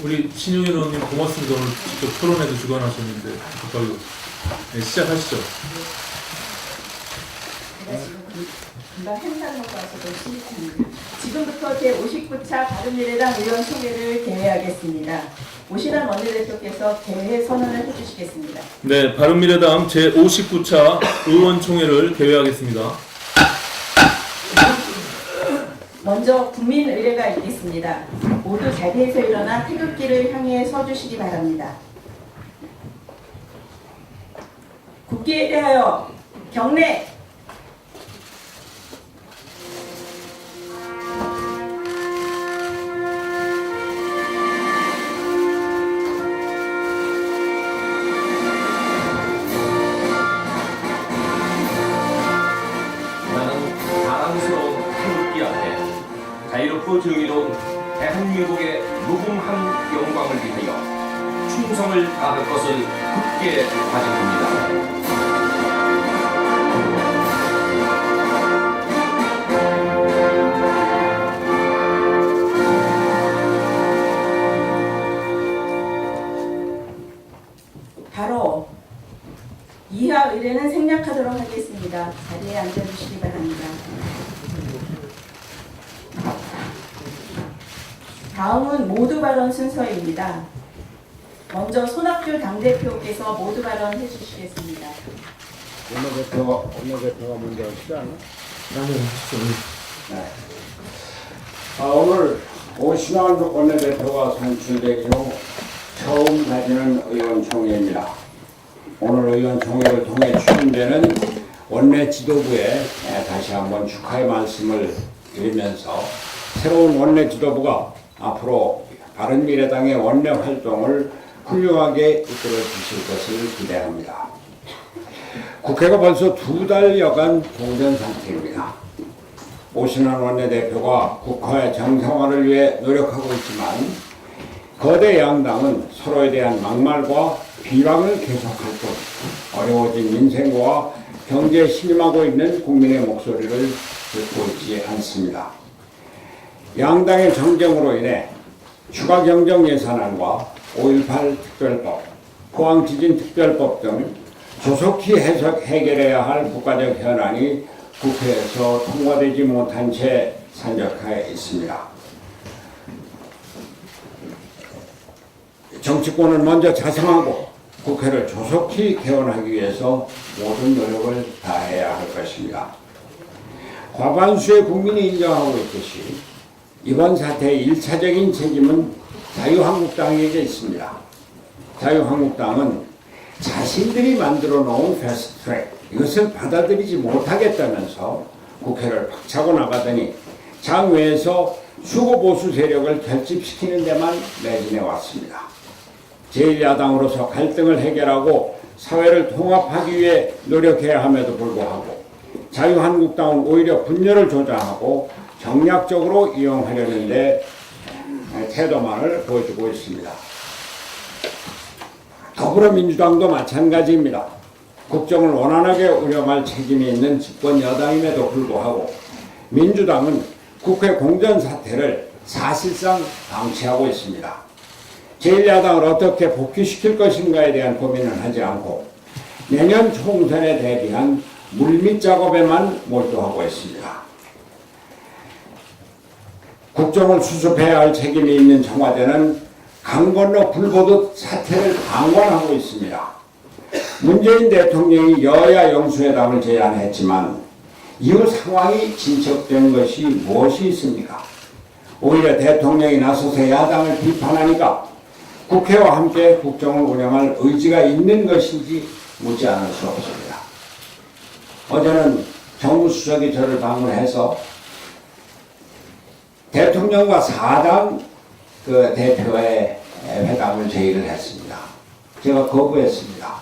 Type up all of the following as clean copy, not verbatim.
우리 신용일 의원님 고맙습니다. 오늘 직접 토론회도 주관하셨는데 급하게 네, 시작하시죠. 금방 행사하는 것 같아서 시작합니다. 지금부터 제59차 바른미래당 의원 총회를 개회하겠습니다. 오신환 원내대표께서 개회 선언을 해주시겠습니다. 네, 바른미래당 제59차 의원총회를 개회하겠습니다. 먼저 국민의례가 있겠습니다. 모두 자리에서 일어나 태극기를 향해 서주시기 바랍니다. 국기에 대하여 경례! 자유롭고 정의로운 대한민국의 무궁한 영광을 위하여 충성을 다할 것을 굳게 다짐합니다. 바로 이하 의례는 생략하도록 하겠습니다. 자리에 앉아주시기 바랍니다. 다음은 모두 발언 순서입니다. 먼저 손학규 당대표께서 모두 발언 해주시겠습니다. 원내대표가 먼저 하시지 않나? 네. 오늘 오신환 원내대표가 선출되기 후 처음 가지는 의원총회입니다. 오늘 의원총회를 통해 추진되는 원내 지도부에 다시 한번 축하의 말씀을 드리면서 새로운 원내 지도부가 앞으로 바른미래당의 원내 활동을 훌륭하게 이끌어 주실 것을 기대합니다. 국회가 벌써 2달여간 공전 상태입니다. 오신환 원내대표가 국회 정상화를 위해 노력하고 있지만 거대 양당은 서로에 대한 막말과 비방을 계속할 뿐 어려워진 민생과 경제에 신임하고 있는 국민의 목소리를 듣고 있지 않습니다. 양당의 정쟁으로 인해 추가 경정 예산안과 5.18 특별법, 포항지진 특별법 등 조속히 해결해야 할 국가적 현안이 국회에서 통과되지 못한 채 산적해 있습니다. 정치권은 먼저 자성하고 국회를 조속히 개원하기 위해서 모든 노력을 다해야 할 것입니다. 과반수의 국민이 인정하고 있듯이 이번 사태의 1차적인 책임은 자유한국당에게 있습니다. 자유한국당은 자신들이 만들어 놓은 패스트트랙 이것을 받아들이지 못하겠다면서 국회를 박차고 나가더니 장외에서 수구보수 세력을 결집시키는 데만 매진해 왔습니다. 제1야당으로서 갈등을 해결하고 사회를 통합하기 위해 노력해야 함에도 불구하고 자유한국당은 오히려 분열을 조장하고 정략적으로 이용하려는데 태도만을 보여주고 있습니다. 더불어민주당도 마찬가지입니다. 국정을 원활하게 운영할 책임이 있는 집권 여당임에도 불구하고 민주당은 국회 공전 사태를 사실상 방치하고 있습니다. 제1야당을 어떻게 복귀시킬 것인가에 대한 고민을 하지 않고 내년 총선에 대비한 물밑 작업에만 몰두하고 있습니다. 국정을 수습해야 할 책임이 있는 청와대는 강 건너 불 보듯 사태를 방관하고 있습니다. 문재인 대통령이 여야 영수회담을 제안했지만 이후 상황이 진척된 것이 무엇이 있습니까? 오히려 대통령이 나서서 야당을 비판하니까 국회와 함께 국정을 운영할 의지가 있는 것인지 묻지 않을 수 없습니다. 어제는 정무수석이 저를 방문해서 대통령과 4당 대표의 회담을 제의를 했습니다. 제가 거부했습니다.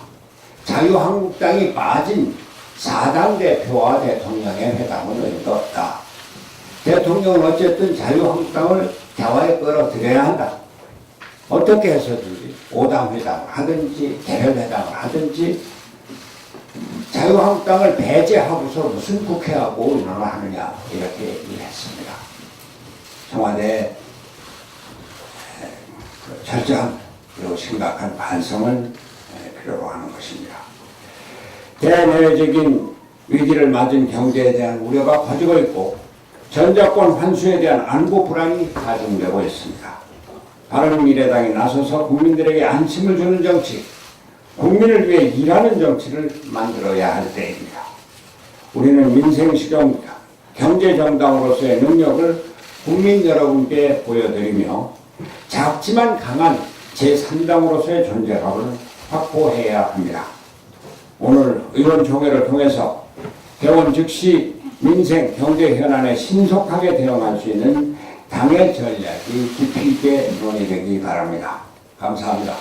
자유한국당이 빠진 4당 대표와 대통령의 회담은 의미가 없다. 대통령은 어쨌든 자유한국당을 대화에 끌어들여야 한다. 어떻게 해서든지 5당 회담을 하든지 개별 회담을 하든지 자유한국당을 배제하고서 무슨 국회하고 의논을 하느냐 이렇게 얘기를 했습니다. 청와대 철저한 그리고 심각한 반성을 필요로 하는 것입니다. 대내외적인 위기를 맞은 경제에 대한 우려가 커지고 있고 전작권 환수에 대한 안보 불안이 가중되고 있습니다. 바른미래당이 나서서 국민들에게 안심을 주는 정치, 국민을 위해 일하는 정치를 만들어야 할 때입니다. 우리는 민생실용 경제정당으로서의 능력을 국민 여러분께 보여드리며 작지만 강한 제3당으로서의 존재감을 확보해야 합니다. 오늘 의원총회를 통해서 개원 즉시 민생 경제 현안에 신속하게 대응할 수 있는 당의 전략이 깊이 있게 논의되기 바랍니다. 감사합니다.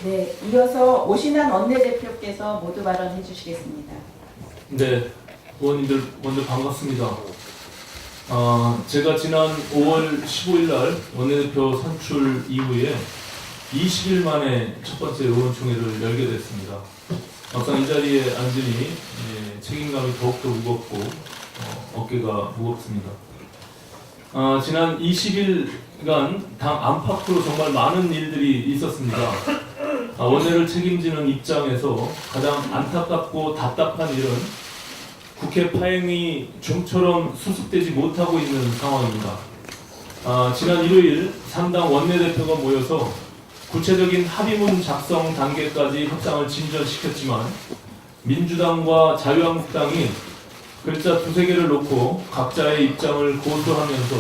네, 이어서 오신환 원내대표께서 모두 발언해 주시겠습니다. 네, 의원님들 먼저 반갑습니다. 제가 지난 5월 15일 날 원내대표 선출 이후에 20일 만에 첫 번째 의원총회를 열게 됐습니다. 막상 이 자리에 앉으니 책임감이 더욱더 무겁고 어깨가 무겁습니다. 지난 20일간 당 안팎으로 정말 많은 일들이 있었습니다. 원내를 책임지는 입장에서 가장 안타깝고 답답한 일은 국회 파행이 좀처럼 수습되지 못하고 있는 상황입니다. 지난 일요일 3당 원내대표가 모여서 구체적인 합의문 작성 단계까지 협상을 진전시켰지만 민주당과 자유한국당이 글자 두세 개를 놓고 각자의 입장을 고수하면서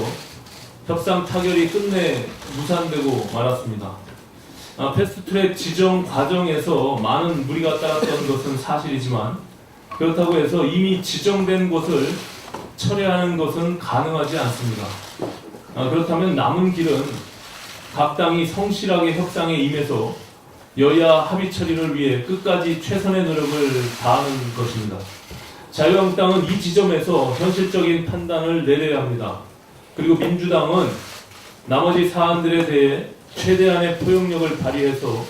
협상 타결이 끝내 무산되고 말았습니다. 패스트트랙 지정 과정에서 많은 무리가 따랐던 것은 사실이지만 그렇다고 해서 이미 지정된 것을 철회하는 것은 가능하지 않습니다. 그렇다면 남은 길은 각 당이 성실하게 협상에 임해서 여야 합의 처리를 위해 끝까지 최선의 노력을 다하는 것입니다. 자유한국당은 이 지점에서 현실적인 판단을 내려야 합니다. 그리고 민주당은 나머지 사안들에 대해 최대한의 포용력을 발휘해서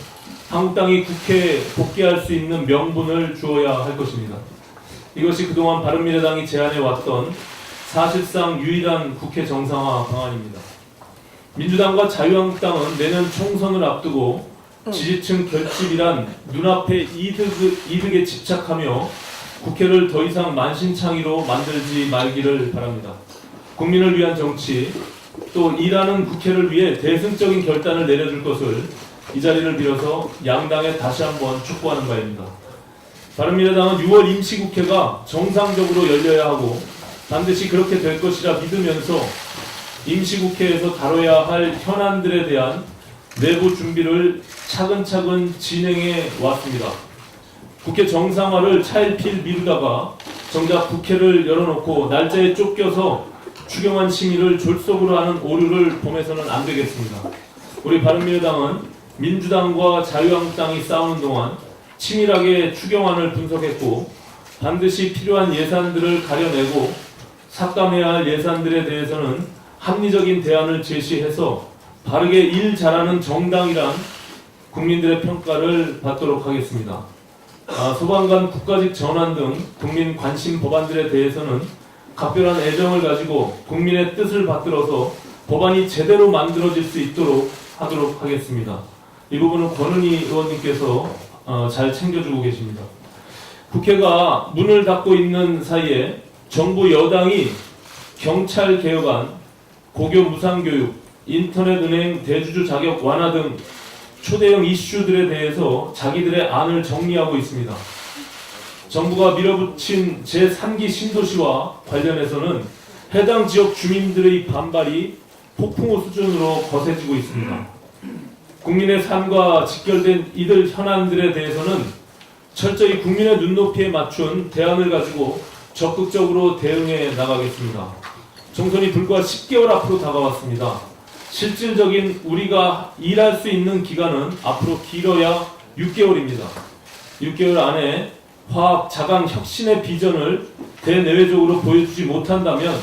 한국당이 국회에 복귀할 수 있는 명분을 주어야 할 것입니다. 이것이 그동안 바른미래당이 제안해왔던 사실상 유일한 국회 정상화 방안입니다. 민주당과 자유한국당은 내년 총선을 앞두고 지지층 결집이란 눈앞의 이득에 집착하며 국회를 더 이상 만신창이로 만들지 말기를 바랍니다. 국민을 위한 정치, 또 일하는 국회를 위해 대승적인 결단을 내려줄 것을 이 자리를 빌어서 양당에 다시 한번 촉구하는 바입니다. 바른미래당은 6월 임시국회가 정상적으로 열려야 하고 반드시 그렇게 될 것이라 믿으면서 임시국회에서 다뤄야 할 현안들에 대한 내부 준비를 차근차근 진행해 왔습니다. 국회 정상화를 차일피일 미루다가 정작 국회를 열어놓고 날짜에 쫓겨서 추경안 심의를 졸속으로 하는 오류를 범해서는 안 되겠습니다. 우리 바른미래당은 민주당과 자유한국당이 싸우는 동안 치밀하게 추경안을 분석했고 반드시 필요한 예산들을 가려내고 삭감해야 할 예산들에 대해서는 합리적인 대안을 제시해서 바르게 일 잘하는 정당이란 국민들의 평가를 받도록 하겠습니다. 소방관 국가직 전환 등 국민 관심 법안들에 대해서는 각별한 애정을 가지고 국민의 뜻을 받들어서 법안이 제대로 만들어질 수 있도록 하도록 하겠습니다. 이 부분은 권은희 의원님께서 잘 챙겨주고 계십니다. 국회가 문을 닫고 있는 사이에 정부 여당이 경찰 개혁안, 고교 무상교육, 인터넷은행 대주주 자격 완화 등 초대형 이슈들에 대해서 자기들의 안을 정리하고 있습니다. 정부가 밀어붙인 제3기 신도시와 관련해서는 해당 지역 주민들의 반발이 폭풍우 수준으로 거세지고 있습니다. 국민의 삶과 직결된 이들 현안들에 대해서는 철저히 국민의 눈높이에 맞춘 대안을 가지고 적극적으로 대응해 나가겠습니다. 총선이 불과 10개월 앞으로 다가왔습니다. 실질적인 우리가 일할 수 있는 기간은 앞으로 길어야 6개월입니다. 6개월 안에 화합, 자강, 혁신의 비전을 대내외적으로 보여주지 못한다면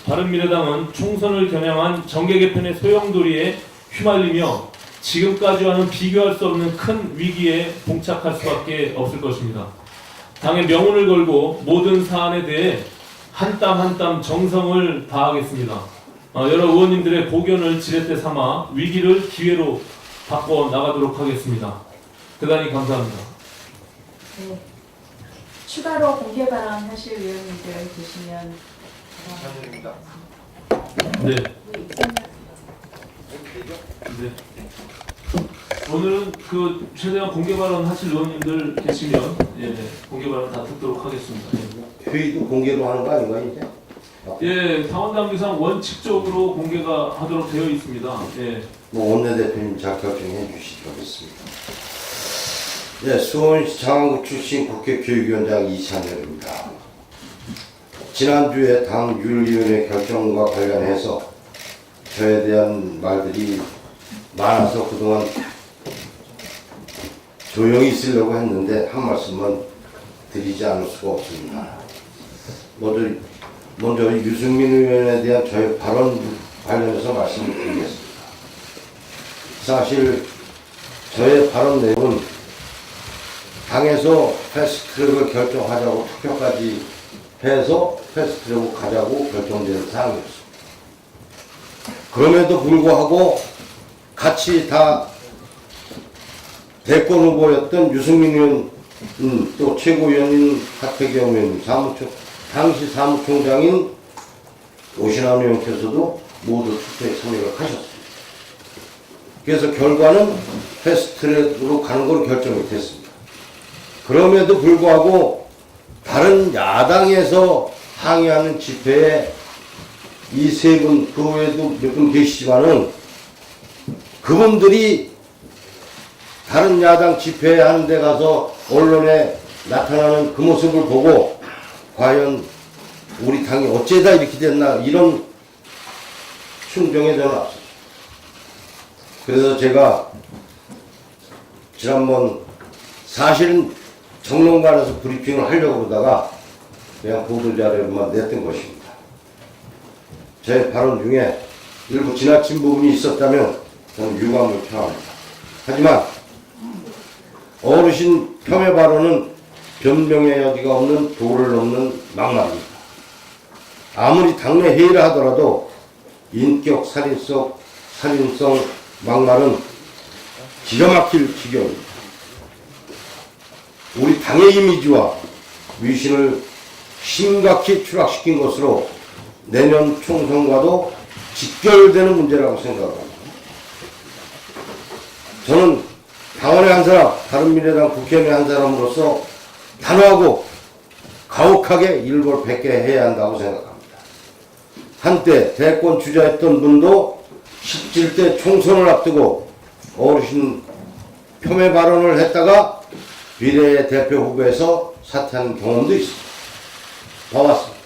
바른미래당은 총선을 겨냥한 정계 개편의 소용돌이에 휘말리며 지금까지와는 비교할 수 없는 큰 위기에 봉착할 수밖에 없을 것입니다. 당의 명운을 걸고 모든 사안에 대해 한 땀 한 땀 정성을 다하겠습니다. 여러 의원님들의 고견을 지렛대 삼아 위기를 기회로 바꿔 나가도록 하겠습니다. 대단히 감사합니다. 네. 추가로 공개 발언하실 의원님들 계시면 네. 네. 오늘은 그 최대한 공개 발언 하실 의원님들 계시면 공개 발언 다 듣도록 하겠습니다. 회의도 공개로 하는 거 아닌가요, 이제? 당원당규상 원칙적으로 공개가 하도록 되어 있습니다. 뭐 원내대표님 자격증해 주시도록 하겠습니다. 수원시 장안구 출신 국회 교육위원장 이찬열입니다. 지난주에 당 윤리위원회 결정과 관련해서 저에 대한 말들이 많아서 그동안 조용히 있으려고 했는데 한 말씀만 드리지 않을 수가 없습니다. 먼저 유승민 의원에 대한 저의 발언 관련해서 말씀을 드리겠습니다. 사실 저의 발언 내용은 당에서 패스트트랙을 결정하자고 투표까지 해서 패스트트랙으로 가자고 결정된 사항이었습니다. 그럼에도 불구하고 같이 다 대권 후보였던 유승민 의원, 또 최고위원인 하태경 의원, 당시 사무총장인 오신환 의원께서도 모두 투표에 참여를 하셨습니다. 그래서 결과는 패스트트랙으로 가는 걸로 결정이 됐습니다. 그럼에도 불구하고 다른 야당에서 항의하는 집회에 이 세 분, 그 외에도 몇 분 계시지만은 그분들이 다른 야당 집회 하는 데 가서 언론에 나타나는 그 모습을 보고 과연 우리 당이 어째다 이렇게 됐나 이런 충정에 저는 앞섰습니다. 그래서 제가 지난번 사실은 정론관에서 브리핑을 하려고 그러다가 그냥 보도자료만 냈던 것입니다. 제 발언 중에 일부 지나친 부분이 있었다면 저는 유감을 표합니다. 하지만 어르신 폄훼 발언은 변명의 여지가 없는 도를 넘는 막말입니다. 아무리 당내 회의를 하더라도 인격 살인성 막말은 기가 막힐 지경입니다. 우리 당의 이미지와 위신을 심각히 추락시킨 것으로 내년 총선과도 직결되는 문제라고 생각합니다. 저는 당원의 한 사람, 바른미래당 국회의원의 한 사람으로서 단호하고 가혹하게 일벌백계 해야 한다고 생각합니다. 한때 대권 주자였던 분도 17대 총선을 앞두고 어르신 폄훼 발언을 했다가 비례 대표 후보에서 사퇴한 경험도 있습니다. 봐왔습니다.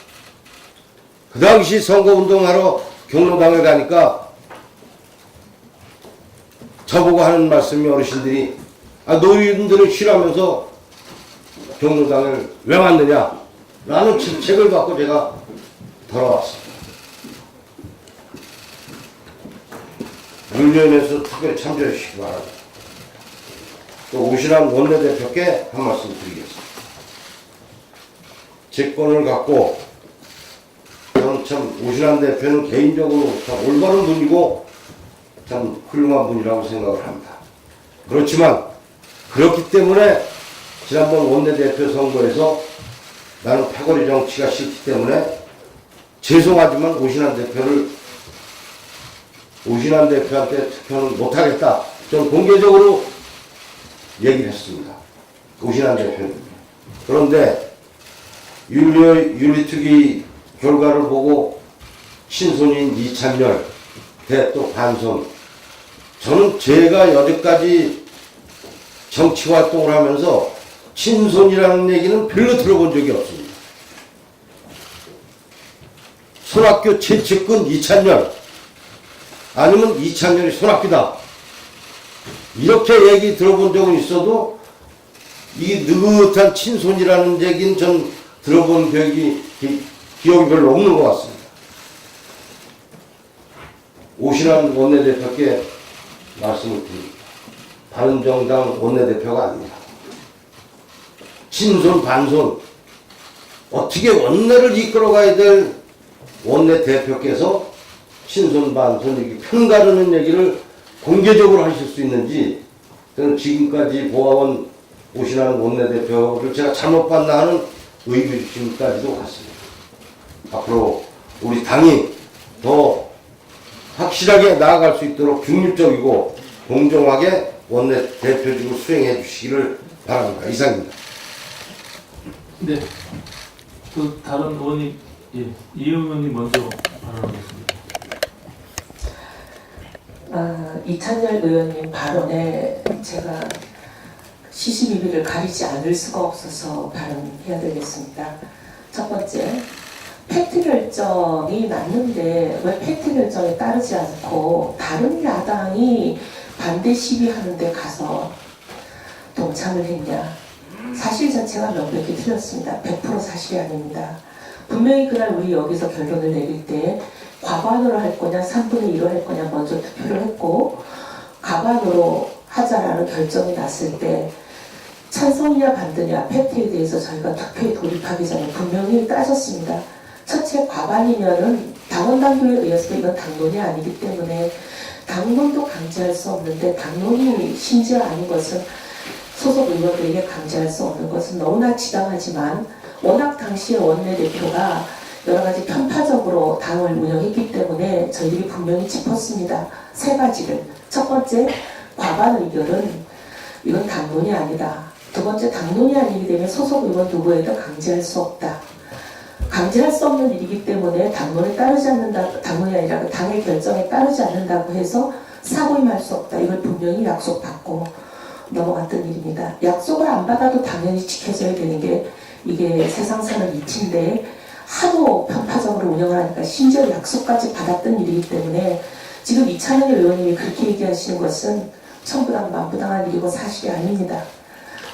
그 당시 선거운동하러 경로당에 가니까 저보고 하는 말씀이 어르신들이 노인들을 싫어하면서 경로당을 왜 왔느냐 라는 질책을 받고 제가 돌아왔습니다. 윤리위원회에서 특별히 참조해 주시기 바랍니다. 또 오신환 원내대표께 한 말씀 드리겠습니다. 직권을 갖고 저는 참 오신환 대표는 개인적으로 참 올바른 분이고 참 훌륭한 분이라고 생각을 합니다. 그렇지만 그렇기 때문에 지난번 원내대표 선거에서 나는 패거리 정치가 싫기 때문에 죄송하지만 오신환 대표한테 투표는 못하겠다. 저는 공개적으로 얘기를 했습니다. 오신환 대표는. 그런데 윤리특위 결과를 보고 친손인 이찬열 또 반손, 저는 제가 여태까지 정치활동을 하면서 친손이라는 얘기는 별로 들어본 적이 없습니다. 손학규 최측근 이찬열 아니면 이찬열이 손학규다 이렇게 얘기 들어본 적은 있어도 이 느긋한 친손이라는 얘기는 전 들어본 기억이 별로 없는 것 같습니다. 오신환 원내대표께 말씀을 드립니다. 바른정당 원내대표가 아닙니다. 친손 반손 어떻게 원내를 이끌어가야 될 원내대표께서 친손 반손 이렇게 편가르는 얘기를 공개적으로 하실 수 있는지 저는 지금까지 보아온 오신하는 원내대표를 제가 잘못 봤나 하는 의구심까지도 갔습니다. 앞으로 우리 당이 더 확실하게 나아갈 수 있도록 중립적이고 공정하게 원내대표직을 수행해 주시기를 바랍니다. 이상입니다. 네. 그 다른 의원님, 예, 이 의원님 먼저 발언하겠습니다. 이찬열 의원님 발언에 제가 시시비비를 가리지 않을 수가 없어서 발언해야 되겠습니다. 첫 번째, 팩트 결정이 났는데 왜 팩트 결정에 따르지 않고 다른 야당이 반대 시위하는 데 가서 동참을 했냐. 사실 자체가 명백히 틀렸습니다. 100% 사실이 아닙니다. 분명히 그날 우리 여기서 결론을 내릴 때 과반으로 할 거냐 3분의 1로 할 거냐 먼저 투표를 했고 과반으로 하자라는 결정이 났을 때 찬성이냐 반대냐 팩트에 대해서 저희가 투표에 돌입하기 전에 분명히 따졌습니다. 첫째 과반이면은 당원 당규에 의해서 이건 당론이 아니기 때문에 당론도 강제할 수 없는데 당론이 심지어 아닌 것은 소속 의원들에게 강제할 수 없는 것은 너무나 지당하지만 워낙 당시의 원내대표가 여러 가지 편파적으로 당을 운영했기 때문에 저희들이 분명히 짚었습니다. 세 가지를. 첫 번째, 과반 의결은 이건 당론이 아니다. 두 번째, 당론이 아니기 때문에 소속 의원 누구에도 강제할 수 없다. 강제할 수 없는 일이기 때문에 당론에 따르지 않는다, 당론이 아니라 그 당의 결정에 따르지 않는다고 해서 사고 임할 수 없다. 이걸 분명히 약속받고 넘어갔던 일입니다. 약속을 안 받아도 당연히 지켜져야 되는 게 이게 세상 사는 이치인데 하도 편파적으로 운영을 하니까 심지어 약속까지 받았던 일이기 때문에 지금 이찬영 의원님이 그렇게 얘기하시는 것은 천부당 만부당한 일이고 사실이 아닙니다.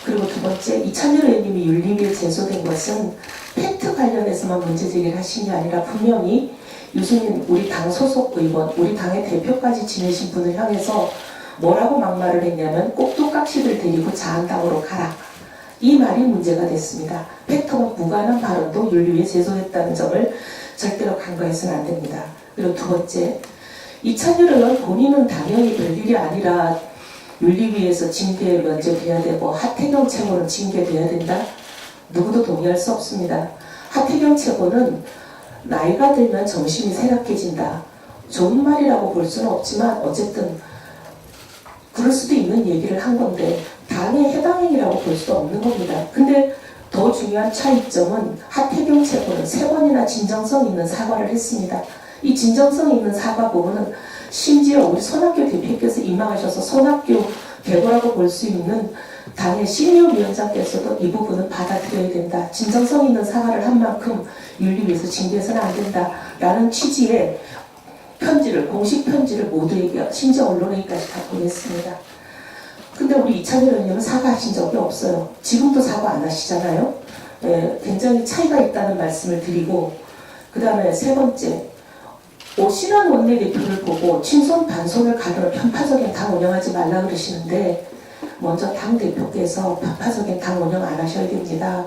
그리고 두 번째, 이찬영 의원님이 윤리위에 제소된 것은 팩트 관련해서만 문제 제기를 하신 게 아니라 분명히 유승민 우리 당 소속 의원, 우리 당의 대표까지 지내신 분을 향해서 뭐라고 막말을 했냐면 꼭두각시들 데리고 자한당으로 가라. 이 말이 문제가 됐습니다. 팩트와 무관한 발언도 윤리위에 제소했다는 점을 절대로 간과해서는 안 됩니다. 그리고 두 번째, 이찬열 의원 본인은 당연히 별일이 아니라 윤리위에서 징계 면제돼야 되고 하태경 최고는 징계돼야 된다? 누구도 동의할 수 없습니다. 하태경 최고는 나이가 들면 정신이 쇠약해진다. 좋은 말이라고 볼 수는 없지만 어쨌든 그럴 수도 있는 얘기를 한 건데 당의 해당 행위라고 볼 수도 없는 겁니다. 근데 더 중요한 차이점은 하태경 최고는 3번이나 진정성 있는 사과를 했습니다. 이 진정성 있는 사과 부분은 심지어 우리 손학규 대표께서 임명하셔서 손학규 대거라고 볼 수 있는 당의 시니어 위원장께서도 이 부분은 받아들여야 된다. 진정성 있는 사과를 한 만큼 윤리위에서 징계해서는 안 된다라는 취지의 편지를, 공식 편지를 모두에게, 심지어 언론에게까지 다 보냈습니다. 근데 우리 이찬열 의원님은 사과하신 적이 없어요. 지금도 사과 안 하시잖아요. 굉장히 차이가 있다는 말씀을 드리고, 그 다음에 세 번째, 오신환 원내대표를 보고 친손 반손을 가르는 편파적인 당 운영하지 말라 그러시는데, 먼저 당대표께서 편파적인 당 운영 안 하셔야 됩니다.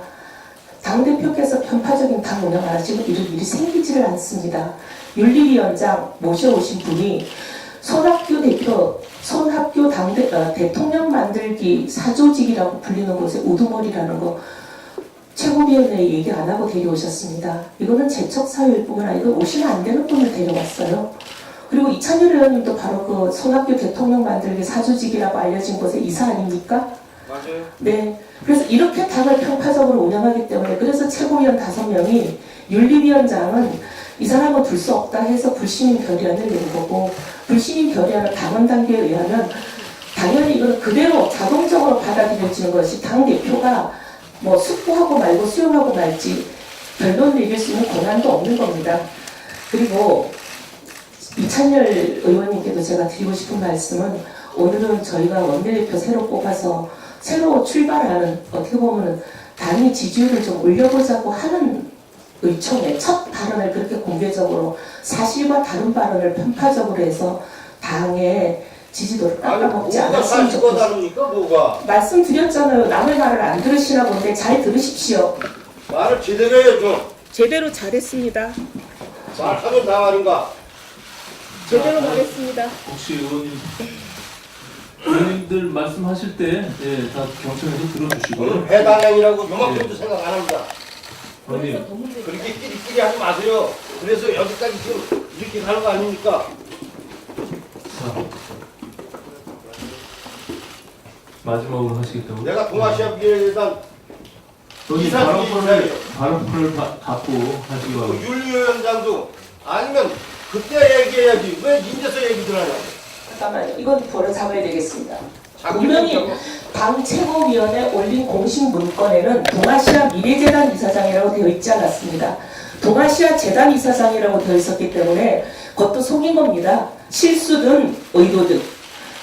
당대표께서 편파적인 당 운영 안 하시면 이런 일이 생기지를 않습니다. 윤리위원장 모셔오신 분이 손학규 대표, 손학규 대통령 만들기 사조직이라고 불리는 곳에 우두머리라는 거 최고위원회에 얘기 안 하고 데려오셨습니다. 이거는 재척사유일 뿐만 아니라 오시면 안 되는 분을 데려왔어요. 그리고 이찬열 의원님도 바로 그 손학규 대통령 만들기 사조직이라고 알려진 곳에 이사 아닙니까? 맞아요. 네. 그래서 이렇게 당을 편파적으로 운영하기 때문에 그래서 최고위원 5명이 윤리위원장은 이 사람은 둘 수 없다 해서 불시민 결의안을 낸 거고 불시민 결의안은 당원 단계에 의하면 당연히 이거는 그대로 자동적으로 받아들여지는 것이 당대표가 뭐 숙고하고 말고 수용하고 말지 결론 내릴 수 있는 권한도 없는 겁니다. 그리고 이찬열 의원님께도 제가 드리고 싶은 말씀은 오늘은 저희가 원내대표 새로 뽑아서 새로 출발하는 어떻게 보면은 당의 지지율을 좀 올려보자고 하는 의총에 첫 발언을 그렇게 공개적으로 사실과 다른 발언을 편파적으로 해서 당의 지지도를 아니 깎아먹지 뭐가 않았으면 사실과 좋겠어요. 다릅니까 뭐가? 말씀드렸잖아요. 남의 말을 안 들으시나 본데 잘 들으십시오. 말을 제대로 해야죠. 제대로 잘했습니다. 말하면 다 말인가? 제대로 말했습니다. 혹시 의원님들 말씀하실 때 다 경청해서 들어주시고요. 오늘 해당행이라고 요만큼도 생각 안 합니다. 의원님, 그렇게 끼리끼리 하지 마세요. 그래서 여기까지 지금 이렇게 가는 거 아닙니까? 자, 마지막으로 하시겠다고요? 내가 동아시아 미래재단 의원님 이사님 발언권을 갖고 하시기 바랍니다. 윤리위원장도 아니면 그때 얘기해야지 왜 인제서 얘기들 하냐? 잠깐만요. 이건 벌을 잡아야 되겠습니다. 자꾸 분명히 얘기하고. 당 최고위원회 올린 공식 문건에는 동아시아 미래재단 이사장이라고 되어 있지 않았습니다. 동아시아 재단 이사장이라고 되어 있었기 때문에 그것도 속인 겁니다. 실수든 의도든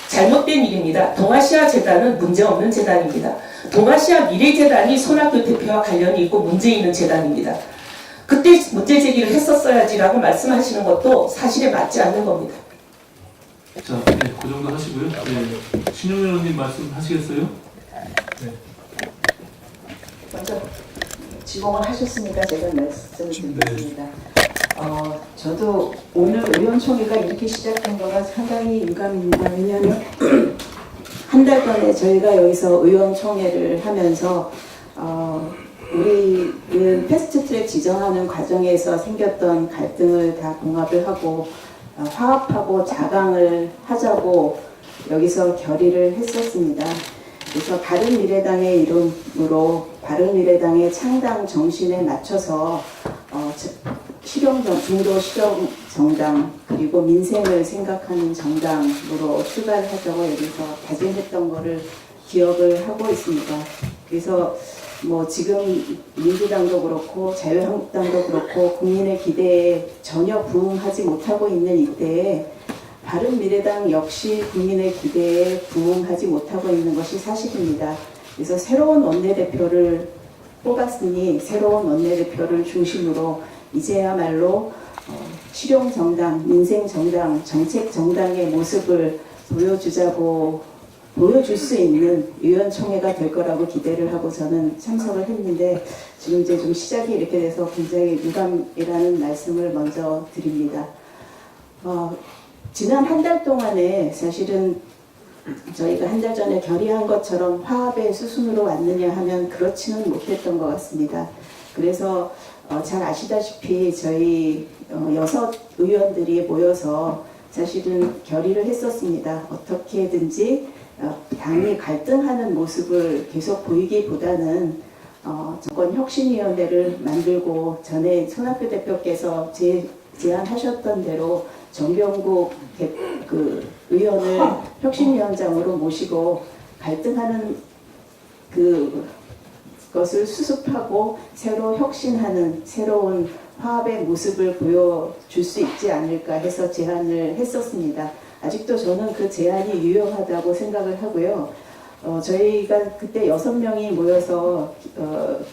잘못된 일입니다. 동아시아 재단은 문제없는 재단입니다. 동아시아 미래재단이 손학규 대표와 관련이 있고 문제 있는 재단입니다. 그때 문제 제기를 했었어야지라고 말씀하시는 것도 사실에 맞지 않는 겁니다. 자, 그 정도 하시고요. 신용 의원님 말씀하시겠어요? 먼저 지공을 하셨으니까 제가 말씀을 드리겠습니다. 저도 오늘 의원총회가 이렇게 시작된 거가 상당히 유감입니다. 왜냐하면 한 달 전에 저희가 여기서 의원총회를 하면서 우리는 패스트트랙 지정하는 과정에서 생겼던 갈등을 다 봉합을 하고 화합하고 자강을 하자고 여기서 결의를 했었습니다. 그래서 바른미래당의 이름으로 바른미래당의 창당 정신에 맞춰서 중도 실용 정당 그리고 민생을 생각하는 정당으로 출발을 하자고 여기서 다짐했던 거를 기억을 하고 있습니다. 그래서 뭐 지금 민주당도 그렇고 자유한국당도 그렇고 국민의 기대에 전혀 부응하지 못하고 있는 이때에 바른미래당 역시 국민의 기대에 부응하지 못하고 있는 것이 사실입니다. 그래서 새로운 원내대표를 뽑았으니 새로운 원내대표를 중심으로 이제야말로 실용정당, 민생정당, 정책정당의 모습을 보여줄 수 있는 의원총회가 될 거라고 기대를 하고 저는 참석을 했는데 지금 이제 좀 시작이 이렇게 돼서 굉장히 유감이라는 말씀을 먼저 드립니다. 지난 한 달 동안에 사실은 저희가 한 달 전에 결의한 것처럼 화합의 수순으로 왔느냐 하면 그렇지는 못했던 것 같습니다. 그래서 잘 아시다시피 저희 6 의원들이 모여서 사실은 결의를 했었습니다. 어떻게든지 당이 갈등하는 모습을 계속 보이기보다는 정권혁신위원회를 만들고 전에 손학규 대표께서 제안하셨던 대로 정병국 의원을 혁신위원장으로 모시고 갈등하는 그것을 수습하고 새로 혁신하는 새로운 화합의 모습을 보여줄 수 있지 않을까 해서 제안을 했었습니다. 아직도 저는 그 제안이 유효하다고 생각을 하고요. 저희가 그때 6명이 모여서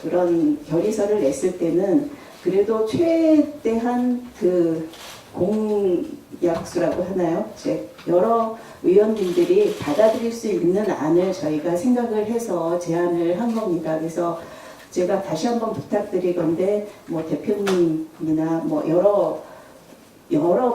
그런 결의서를 냈을 때는 그래도 최대한 그 공약수라고 하나요? 여러 의원님들이 받아들일 수 있는 안을 저희가 생각을 해서 제안을 한 겁니다. 그래서 제가 다시 한번 부탁드리건데 뭐 대표님이나 뭐 여러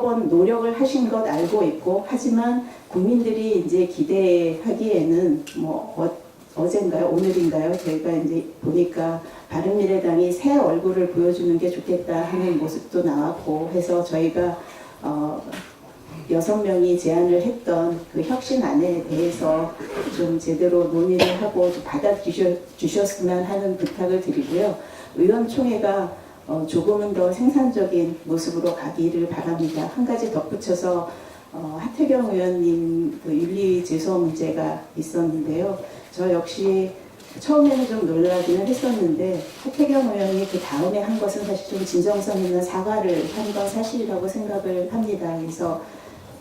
번 노력을 하신 것 알고 있고 하지만 국민들이 이제 기대하기에는 뭐 어젠가요? 오늘인가요? 저희가 이제 보니까 바른미래당이 새 얼굴을 보여주는 게 좋겠다 하는 모습도 나왔고 해서 저희가 6명이 제안을 했던 그 혁신안에 대해서 좀 제대로 논의를 하고 좀 받아주셨으면 하는 부탁을 드리고요. 의원총회가 조금은 더 생산적인 모습으로 가기를 바랍니다. 한 가지 덧붙여서 하태경 의원님 그 윤리제소 문제가 있었는데요. 저 역시 처음에는 좀 놀라기는 했었는데 하태경 의원이 그 다음에 한 것은 사실 좀 진정성 있는 사과를 한 건 사실이라고 생각을 합니다. 그래서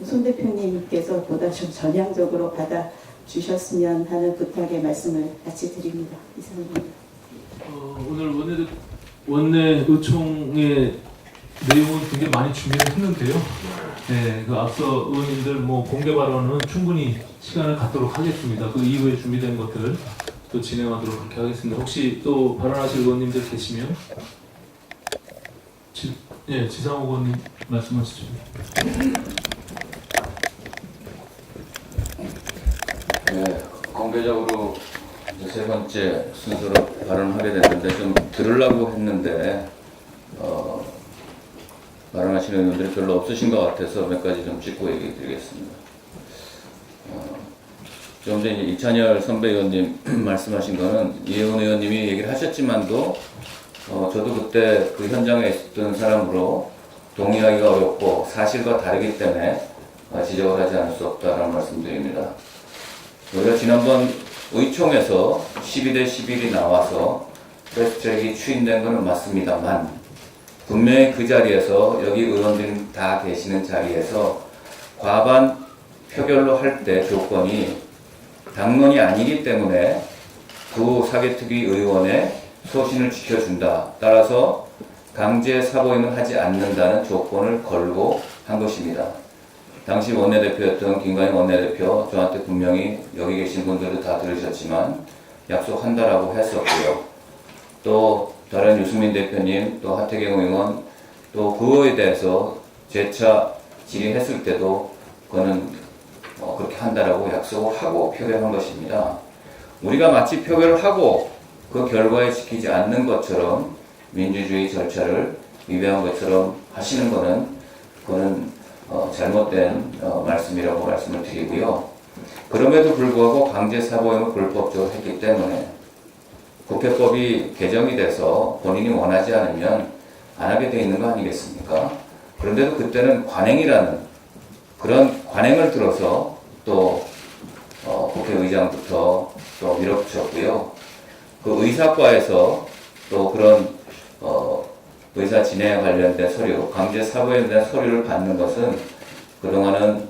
손 대표님께서 보다 좀 전향적으로 받아주셨으면 하는 부탁의 말씀을 같이 드립니다. 이상입니다. 오늘 원내 의총에 내용은 굉장히 많이 준비를 했는데요. 네, 그 앞서 의원님들 뭐 공개 발언은 충분히 시간을 갖도록 하겠습니다. 그 이후에 준비된 것들 또 진행하도록 그렇게 하겠습니다. 혹시 또 발언하실 의원님들 계시면 지상욱 의원님 말씀하시죠. 네, 공개적으로 이제 세 번째 순서로 발언하게 됐는데 좀 들으려고 했는데 발언하시는 의원들이 별로 없으신 것 같아서 몇 가지 좀 짚고 얘기 드리겠습니다. 좀 전에 이찬열 선배 의원님 말씀하신 거는 이혜원 의원님이 얘기를 하셨지만도 저도 그때 그 현장에 있었던 사람으로 동의하기가 어렵고 사실과 다르기 때문에 지적을 하지 않을 수 없다라는 말씀드립니다. 우리가 지난번 의총에서 12대 11이 나와서 패스트트랙이 추인된 것은 맞습니다만 분명히 그 자리에서 여기 의원들이 다 계시는 자리에서 과반 표결로 할 때 조건이 당론이 아니기 때문에 구 사개특위 의원의 소신을 지켜준다. 따라서 강제 사보임을 하지 않는다는 조건을 걸고 한 것입니다. 당시 원내대표였던 김관영 원내대표 저한테 분명히 여기 계신 분들도 다 들으셨지만 약속한다라고 했었고요. 또 다른 유승민 대표님, 또 하태경 의원, 또 그거에 대해서 재차 질의했을 때도 그거는 그렇게 한다라고 약속을 하고 표결한 것입니다. 우리가 마치 표결을 하고 그 결과에 지키지 않는 것처럼 민주주의 절차를 위배한 것처럼 하시는 것은 그거는 잘못된 말씀이라고 말씀을 드리고요. 그럼에도 불구하고 강제 사보임을 불법적으로 했기 때문에 국회법이 개정이 돼서 본인이 원하지 않으면 안 하게 돼 있는 거 아니겠습니까? 그런데도 그때는 관행이라는 그런 관행을 들어서 또 국회의장부터 또 밀어붙였고요. 그 의사과에서 또 그런 의사 진행에 관련된 서류, 강제 사보임에 대한 서류를 받는 것은 그동안은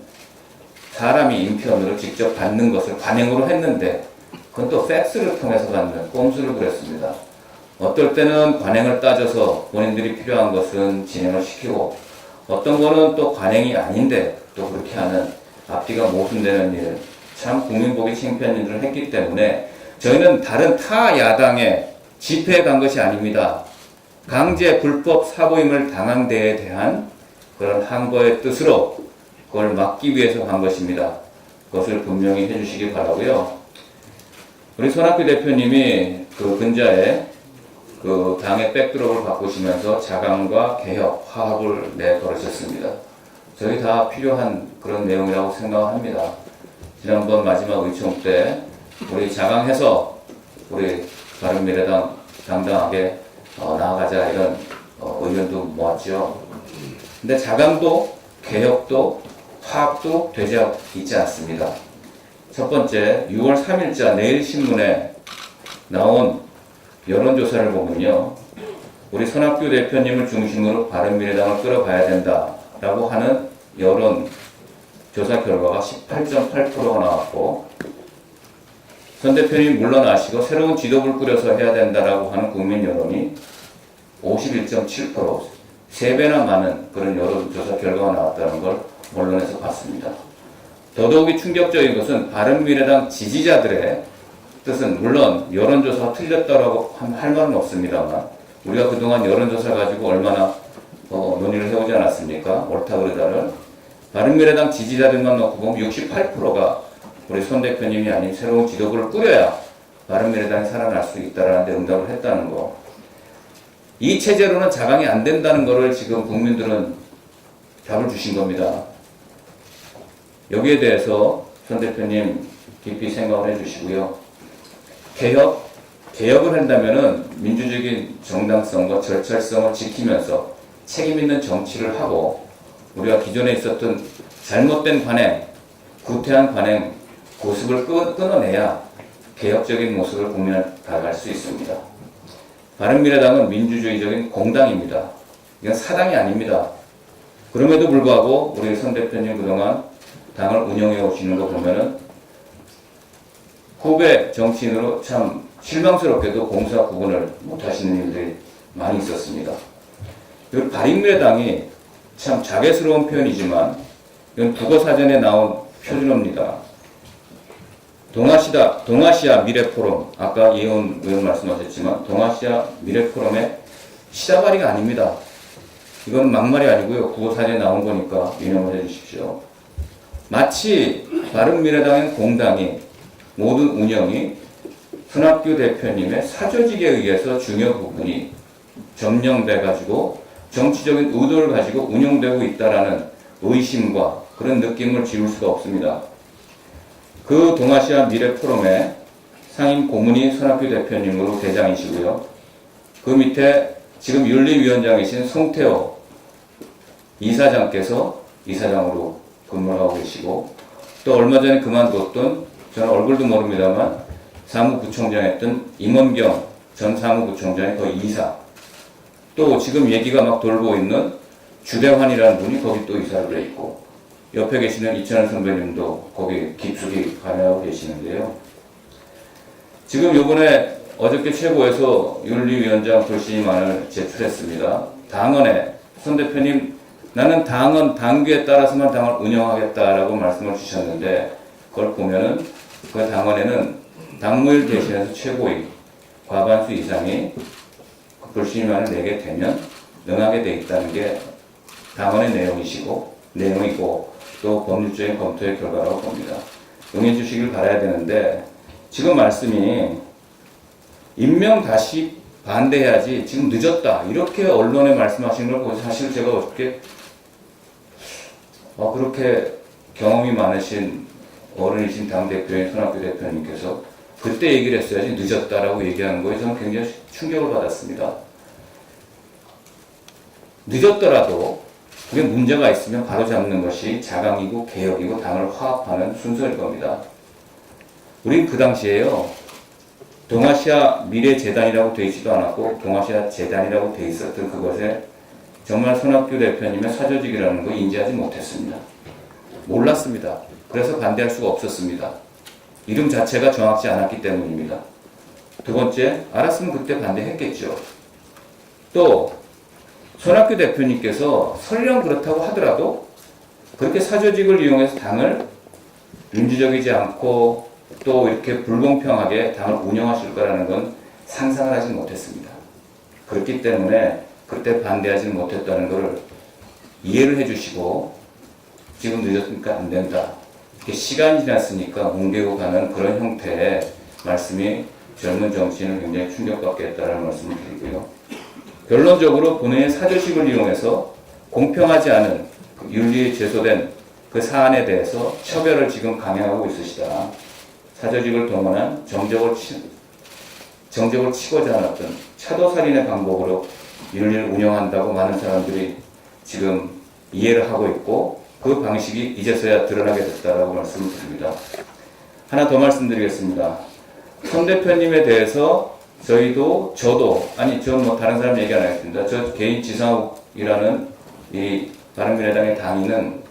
사람이 인편으로 직접 받는 것을 관행으로 했는데 그건 또 팩스를 통해서 받는 꼼수를 부렸습니다. 어떨 때는 관행을 따져서 본인들이 필요한 것은 진행을 시키고 어떤 거는 또 관행이 아닌데 또 그렇게 하는 앞뒤가 모순되는 일, 참 국민 보기 창피한 일을 했기 때문에 저희는 다른 타 야당에 집회에 간 것이 아닙니다. 강제 불법 사보임을 당한 데에 대한 그런 항거의 뜻으로 그걸 막기 위해서 간 것입니다. 그것을 분명히 해주시기 바라고요. 우리 손학규 대표님이 그 근자에 그 당의 백드롭을 바꾸시면서 자강과 개혁, 화합을 내걸으셨습니다. 저희 다 필요한 그런 내용이라고 생각합니다. 지난번 마지막 의총 때 우리 자강해서 우리 바른미래당 당당하게 나아가자 이런 의견도 모았죠. 근데 자강도 개혁도 화합도 되지 있지 않습니다. 첫 번째 6월 3일자 내일신문에 나온 여론조사를 보면요. 우리 손학규 대표님을 중심으로 바른미래당을 끌어가야 된다라고 하는 여론조사 결과가 18.8%가 나왔고 선 대표님이 물러나시고 새로운 지도부를 꾸려서 해야 된다라고 하는 국민 여론이 51.7%, 3배나 많은 그런 여론조사 결과가 나왔다는 걸 언론에서 봤습니다. 더더욱이 충격적인 것은 바른미래당 지지자들의 뜻은 물론 여론조사가 틀렸다라고 할 말은 없습니다만 우리가 그동안 여론조사 가지고 얼마나 논의를 해오지 않았습니까? 옳다 그르다를 바른미래당 지지자들만 놓고 보면 68%가 우리 손 대표님이 아닌 새로운 지도부를 꾸려야 바른미래당이 살아날 수 있다라는 데 응답을 했다는 거. 이 체제로는 자강이 안 된다는 것을 지금 국민들은 답을 주신 겁니다. 여기에 대해서 손 대표님 깊이 생각을 해주시고요. 개혁을 한다면은 민주적인 정당성과 절차성을 지키면서 책임 있는 정치를 하고 우리가 기존에 있었던 잘못된 관행, 구태한 관행, 고습을 끊어내야 개혁적인 모습을 국민에 다가갈 수 있습니다. 바른미래당은 민주주의적인 공당입니다. 이건 사당이 아닙니다. 그럼에도 불구하고 우리 선 대표님 그동안 당을 운영해 오시는 거 보면은 후배 정치인으로 참 실망스럽게도 공사 구분을 못 하시는 일들이 많이 있었습니다. 이 바른미래당이 참 자괴스러운 표현이지만 이건 국어사전에 나온 표준어입니다. 동아시아 미래포럼, 아까 이혜원 의원 말씀하셨지만 동아시아 미래포럼의 시다바리가 아닙니다. 이건 막말이 아니고요. 국어사전에 나온 거니까 유념을 해주십시오. 마치 바른미래당의 공당이 모든 운영이 손학규 대표님의 사조직에 의해서 중요 부분이 점령돼가지고 정치적인 의도를 가지고 운영되고 있다라는 의심과 그런 느낌을 지울 수가 없습니다. 그 동아시아 미래포럼의 상임 고문이 손학규 대표님으로 대장이시고요. 그 밑에 지금 윤리위원장이신 송태호 이사장께서 이사장으로 근무를 하고 계시고, 또 얼마 전에 그만뒀던, 저는 얼굴도 모릅니다만 사무부총장 했던 임원경 전 사무부총장이 더 이사, 또 지금 얘기가 막 돌고 있는 주대환이라는 분이 거기 또 이사를 해 있고, 옆에 계시는 이찬원 선배님도 거기 깊숙이 관여하고 계시는데요. 지금 요번에 어저께 최고에서 윤리위원장 불신임안을 제출했습니다. 당헌에 손 대표님, 나는 당헌 당규에 따라서만 당을 운영하겠다라고 말씀을 주셨는데, 그걸 보면은 그 당헌에는 당무일 대신해서 최고위 과반수 이상이 불신임안을 내게 되면 응하게 돼 있다는 게 당헌의 내용이고 또 법률적인 검토의 결과라고 봅니다. 응해 주시길 바라야 되는데, 지금 말씀이 임명 다시 반대해야지 지금 늦었다 이렇게 언론에 말씀하시는 걸 보고 사실 제가 어떻게 그렇게 경험이 많으신 어른이신 당대표인 손학규 대표님께서 그때 얘기를 했어야지 늦었다라고 얘기하는 거에 저는 굉장히 충격을 받았습니다. 늦었더라도 그게 문제가 있으면 바로잡는 것이 자강이고 개혁이고 당을 화합하는 순서일 겁니다. 우린 그 당시에요, 동아시아 미래재단이라고 되어 있지도 않았고 동아시아 재단이라고 되어 있었던 그것에 정말 손학규 대표님의 사조직이라는 거 인지하지 못했습니다. 몰랐습니다. 그래서 반대할 수가 없었습니다. 이름 자체가 정확치 않았기 때문입니다. 두 번째, 알았으면 그때 반대했겠죠. 또 손학규 대표님께서 설령 그렇다고 하더라도 그렇게 사조직을 이용해서 당을 민주적이지 않고 또 이렇게 불공평하게 당을 운영하실 거라는 건 상상을 하지 못했습니다. 그렇기 때문에 그때 반대하지 못했다는 것을 이해를 해주시고, 지금 늦었으니까 안 된다, 이렇게 시간이 지났으니까 뭉개고 가는 그런 형태의 말씀이 젊은 정치인을 굉장히 충격받게 했다는 말씀을 드리고요. 결론적으로 본인의 사조직을 이용해서 공평하지 않은 윤리에 제소된 그 사안에 대해서 처벌을 지금 강행하고 있으시다. 사조직을 동원한 정적을 치고자 하는 어떤 차도살인의 방법으로 윤리를 운영한다고 많은 사람들이 지금 이해를 하고 있고, 그 방식이 이제서야 드러나게 됐다라고 말씀을 드립니다. 하나 더 말씀드리겠습니다. 손 대표님에 대해서 저도 전 뭐 다른 사람 얘기 안 하겠습니다. 저 개인 지상욱이라는 이 바른미래당의 당인은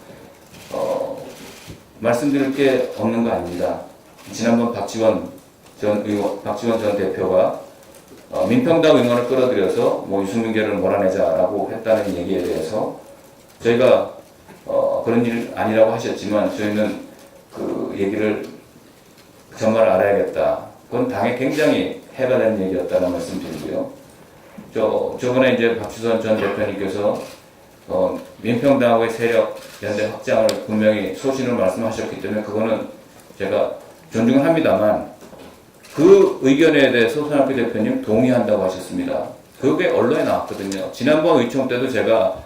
말씀드릴 게 없는 거 아닙니다. 지난번 박지원 전 대표가 민평당 의원을 끌어들여서 뭐 유승민계를 몰아내자라고 했다는 얘기에 대해서 저희가 그런 일 아니라고 하셨지만 저희는 그 얘기를 정말 알아야겠다. 그건 당에 굉장히 해가 되는 얘기였다는 말씀 드리고요. 저번에 이제 박지원 전 대표님께서 민평당하고의 세력 연대 확장을 분명히 소신을 말씀하셨기 때문에 그거는 제가 존중을 합니다만, 그 의견에 대해서 손학규 대표님 동의한다고 하셨습니다. 그게 언론에 나왔거든요. 지난번 의총 때도 제가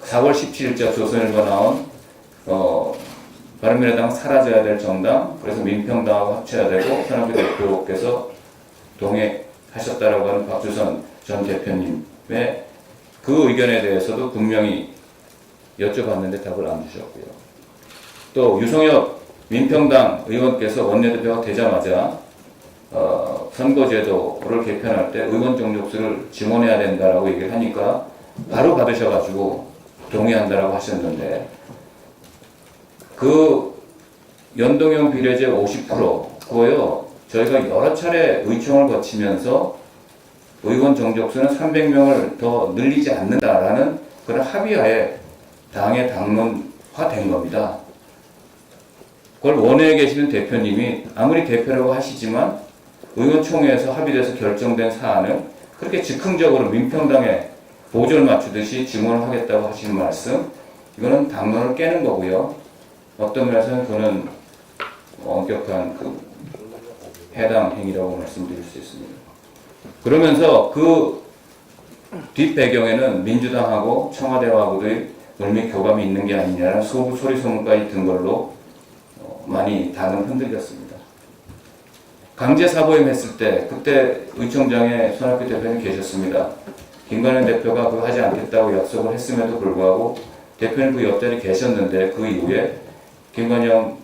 4월 17일자 조선일보 나온 바른미래당 사라져야 될 정당, 그래서 민평당하고 합쳐야 되고 손학규 대표께서 동의하셨다라고 하는 박주선 전 대표님의 그 의견에 대해서도 분명히 여쭤봤는데 답을 안 주셨고요. 또 유성엽 민평당 의원께서 원내대표가 되자마자 선거제도를 개편할 때 의원 정족수를 증원해야 된다라고 얘기를 하니까 바로 받으셔가지고 동의한다라고 하셨는데, 그 연동형 비례제 50% 그거요, 저희가 여러 차례 의총을 거치면서 의원 정족수는 300명을 더 늘리지 않는다라는 그런 합의하에 당의 당론화된 겁니다. 그걸 원외에 계시는 대표님이 아무리 대표라고 하시지만 의원총회에서 합의돼서 결정된 사안을 그렇게 즉흥적으로 민평당에 보조를 맞추듯이 증언을 하겠다고 하시는 말씀, 이거는 당론을 깨는 거고요. 어떤 면에서는 그는 엄격한 그 해당 행위라고 말씀드릴 수 있습니다. 그러면서 그 뒷배경에는 민주당하고 청와대하고도의 물밑 교감이 있는 게 아니냐는 소리 소문까지 든 걸로 많이 당은 흔들렸습니다. 강제 사보임 했을 때 그때 의총장에 손학규 대표님 계셨습니다. 김관현 대표가 그거 하지 않겠다고 약속을 했음에도 불구하고 대표님 그 옆자리 계셨는데 그 이후에 김관영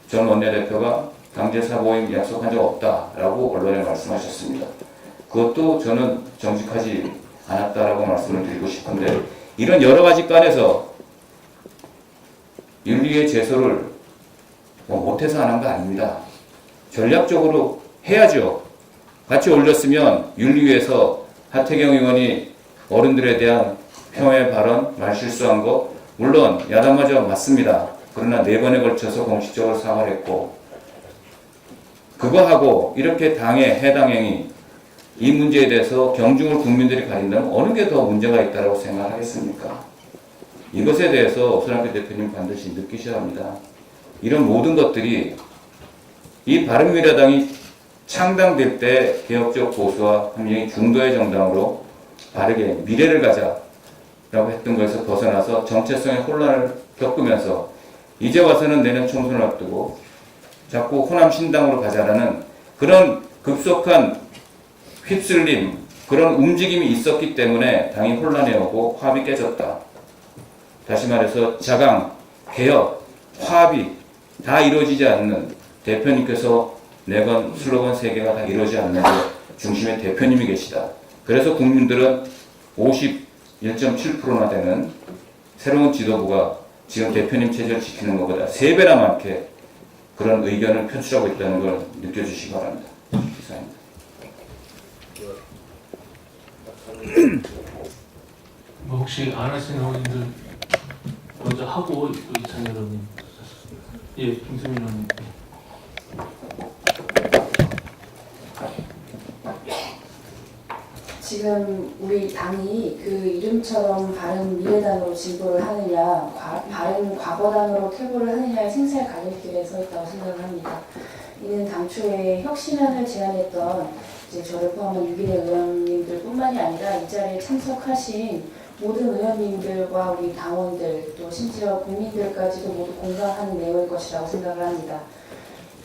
전 원내대표가 강제 사보임 약속한 적 없다라고 언론에 말씀하셨습니다. 그것도 저는 정직하지 않았다라고 말씀을 드리고 싶은데 이런 여러 가지 간에서 윤리의 제소를 못해서 안 한 거 아닙니다. 전략적으로 해야죠. 같이 올렸으면 윤리위에서 하태경 의원이 어른들에 대한 폄훼 발언, 말실수한 거 물론 야당마저 맞습니다. 그러나 4번에 걸쳐서 공식적으로 사과를 했고 그거하고 이렇게 당의 해당 행위 이 문제에 대해서 경중을 국민들이 가린다면 어느 게 더 문제가 있다고 생각하겠습니까? 이것에 대해서 손학규 대표님 반드시 느끼셔야 합니다. 이런 모든 것들이 이 바른미래당이 창당될 때 개혁적 보수와 함량이 중도의 정당으로 바르게 미래를 가자라고 했던 것에서 벗어나서 정체성의 혼란을 겪으면서 이제 와서는 내년 총선을 앞두고 자꾸 호남 신당으로 가자라는 그런 급속한 휩쓸림, 그런 움직임이 있었기 때문에 당이 혼란해오고 화합이 깨졌다. 다시 말해서 자강, 개혁, 화합이 다 이루어지지 않는 대표님께서 내건 슬로건 3개가 다 이루어지지 않는 데 중심에 대표님이 계시다. 그래서 국민들은 51.7%나 되는 새로운 지도부가 지금 대표님 체제를 지키는 것보다 3배나 많게 그런 의견을 표출하고 있다는 걸 느껴주시기 바랍니다. 이상입니다. 뭐 혹시 안 하시는 의원님들 먼저 하고 또 이찬열 의원님. 예, 김수민 의원님. 지금 우리 당이 그 이름처럼 바른 미래당으로 진보를 하느냐, 바른 과거당으로 퇴보를 하느냐의 생사의 갈림길에 서 있다고 생각을 합니다. 이는 당초에 혁신안을 제안했던 이제 저를 포함한 6인의 의원님들뿐만이 아니라 이 자리에 참석하신 모든 의원님들과 우리 당원들 또 심지어 국민들까지도 모두 공감하는 내용일 것이라고 생각을 합니다.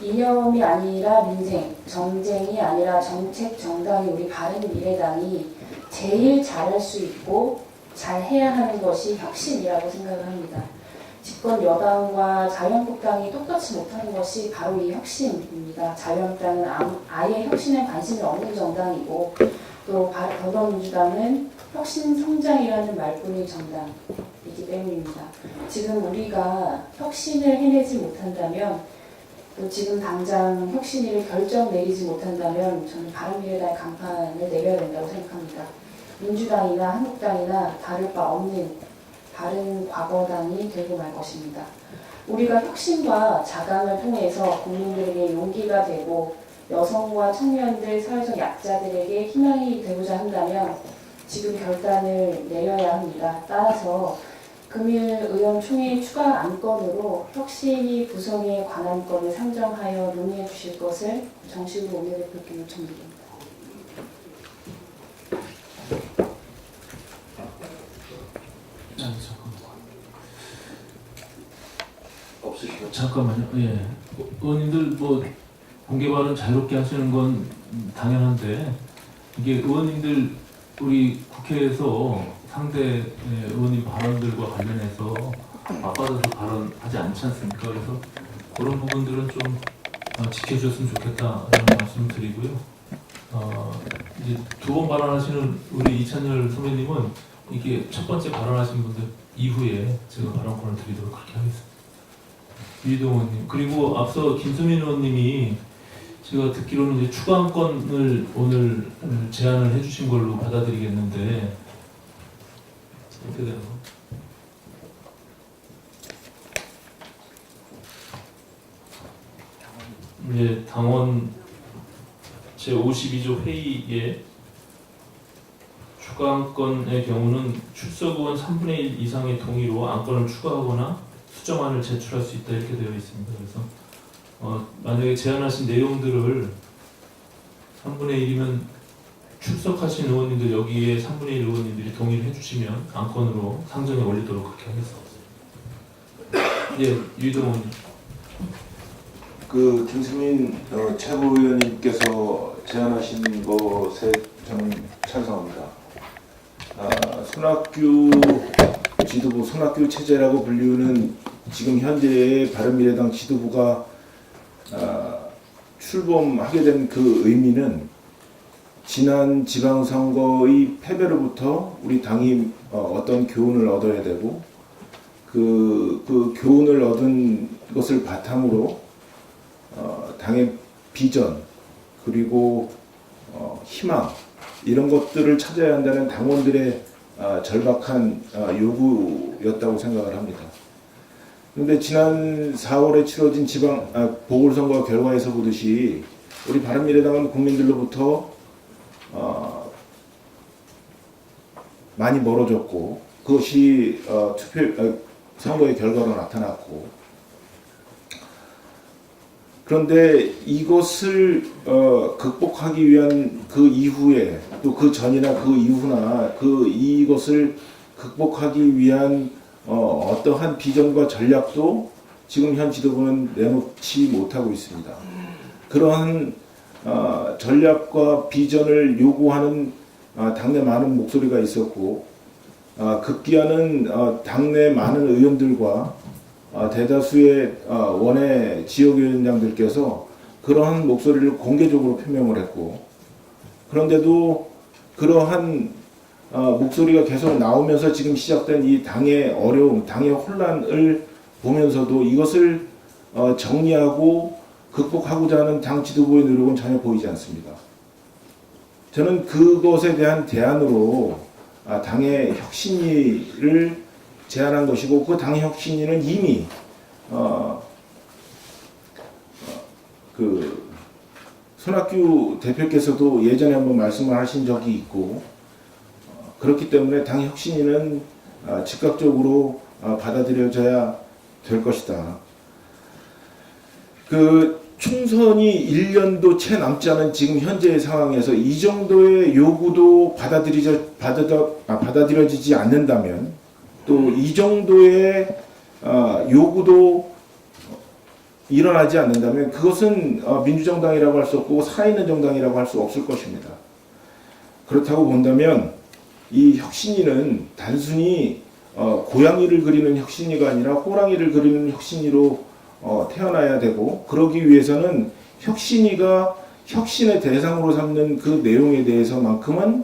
이념이 아니라 민생, 정쟁이 아니라 정책 정당이 우리 바른미래당이 제일 잘할 수 있고 잘해야 하는 것이 혁신이라고 생각을 합니다. 집권 여당과 자유한국당이 똑같이 못하는 것이 바로 이 혁신입니다. 자유한국당은 아예 혁신에 관심이 없는 정당이고 또 더불어민주당은 혁신 성장이라는 말뿐인 정당이기 때문입니다. 지금 우리가 혁신을 해내지 못한다면 또 지금 당장 혁신위를 결정 내리지 못한다면 저는 바른미래당의 간판을 내려야 된다고 생각합니다. 민주당이나 한국당이나 다를 바 없는 바른 과거당이 되고 말 것입니다. 우리가 혁신과 자강을 통해서 국민들에게 용기가 되고 여성과 청년들, 사회적 약자들에게 희망이 되고자 한다면 지금 결단을 내려야 합니다. 따라서 금일 의원총회 추가 안건으로 혁신위 구성에 관한 건을 상정하여 논의해 주실 것을 정식으로 원내대표께 요청드립니다. 잠깐만요. 예. 의원님들 뭐 공개 발언 자유롭게 하시는 건 당연한데 이게 의원님들 우리 국회에서 상대 의원님 발언들과 관련해서 맞받아서 발언하지 않지 않습니까? 그래서 그런 부분들은 좀 지켜주셨으면 좋겠다라는 말씀을 드리고요. 이제 2번 발언하시는 우리 이찬열 선배님은 이게 첫 번째 발언하신 분들 이후에 제가 발언권을 드리도록 그렇게 하겠습니다. 유희동 의원님, 그리고 앞서 김수민 의원님이 제가 듣기로는 이제 추가 안건을 오늘 제안을 해주신 걸로 받아들이겠는데 어떻게 되는 거? 이제 당원 제52조 회의에 추가 안건의 경우는 출석 의원 3분의 1 이상의 동의로 안건을 추가하거나 수정안을 제출할 수 있다 이렇게 되어 있습니다. 그래서 만약에 제안하신 내용들을 3분의 1이면 출석하신 의원님들 여기에 3분의 1 의원님들이 동의를 해주시면 안건으로 상정에 올리도록 그렇게 하겠습니다. 예, 유희동 의원님. 그 김수민 최고위원님께서 제안하신 것에 저는 찬성합니다. 손학규 지도부, 손학규 체제라고 불리우는 지금 현재의 바른미래당 지도부가 출범하게 된 그 의미는 지난 지방선거의 패배로부터 우리 당이 어떤 교훈을 얻어야 되고 그 교훈을 얻은 것을 바탕으로 당의 비전 그리고 희망 이런 것들을 찾아야 한다는 당원들의 절박한 요구였다고 생각을 합니다. 그런데 지난 4월에 치러진 보궐선거 결과에서 보듯이 우리 바른미래당은 국민들로부터 많이 멀어졌고 그것이 선거의 결과로 나타났고 그런데 이것을 극복하기 위한 그 이후에 또 그 전이나 그 이후나 이것을 극복하기 위한 어떠한 비전과 전략도 지금 현 지도부는 내놓지 못하고 있습니다. 그러한 전략과 비전을 요구하는 당내 많은 목소리가 있었고 급기야는 당내 많은 의원들과 대다수의 원외 지역위원장들께서 그러한 목소리를 공개적으로 표명을 했고 그런데도 그러한 목소리가 계속 나오면서 지금 시작된 이 당의 어려움, 당의 혼란을 보면서도 이것을 정리하고 극복하고자 하는 당 지도부의 노력은 전혀 보이지 않습니다. 저는 그것에 대한 대안으로 당의 혁신위를 제안한 것이고 그 당의 혁신위는 이미 손학규 대표께서도 예전에 한번 말씀을 하신 적이 있고 그렇기 때문에 당 혁신위는 즉각적으로 받아들여져야 될 것이다. 총선이 1년도 채 남지 않은 지금 현재의 상황에서 이 정도의 요구도 받아들여지지 않는다면 또 이 정도의 요구도 일어나지 않는다면 그것은 민주정당이라고 할 수 없고 살아있는 정당이라고 할 수 없을 것입니다. 그렇다고 본다면 이 혁신위는 단순히 고양이를 그리는 혁신위가 아니라 호랑이를 그리는 혁신위로 태어나야 되고 그러기 위해서는 혁신위가 혁신의 대상으로 삼는 그 내용에 대해서만큼은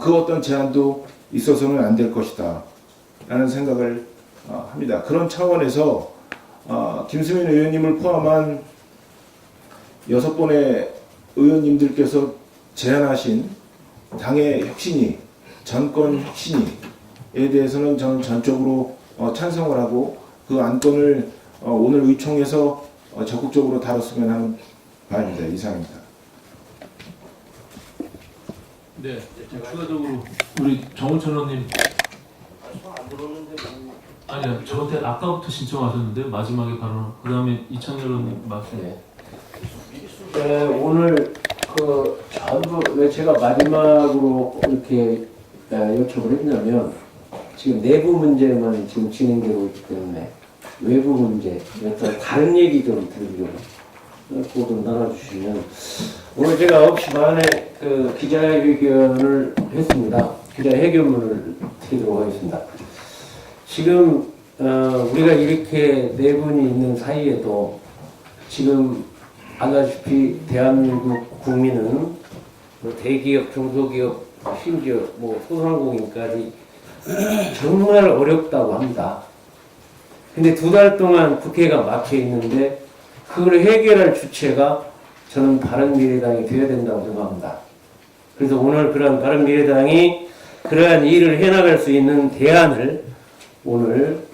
그 어떤 제한도 있어서는 안 될 것이다 라는 생각을 합니다. 그런 차원에서 김수민 의원님을 포함한 6분의 의원님들께서 제안하신 당의 혁신위, 정권 혁신위에 대해서는 저는 전적으로 찬성을 하고 그 안건을 오늘 의총에서 적극적으로 다뤘으면 하는 바입니다. 이상입니다. 네, 추가적으로 우리 정우천 의원님. 아니요, 저한테 아까부터 신청하셨는데 마지막에 바로 그 다음에 이찬열 의원님 말씀. 네, 오늘 전부 왜 제가 마지막으로 이렇게 요청을 했냐면 지금 내부 문제만 지금 진행되고 있기 때문에 외부 문제, 다른 얘기 좀 들으려고 그거 좀 나눠주시면 오늘 제가 9시 반에 기자회견을 했습니다. 기자회견문을 드리도록 하겠습니다. 지금 우리가 이렇게 네 분이 있는 사이에도 지금 알다시피 대한민국 국민은 대기업, 중소기업, 심지어 소상공인까지 정말 어렵다고 합니다. 근데 2달 동안 국회가 막혀 있는데 그걸 해결할 주체가 저는 바른미래당이 되어야 된다고 생각합니다. 그래서 오늘 그런 바른미래당이 그러한 일을 해나갈 수 있는 대안을 오늘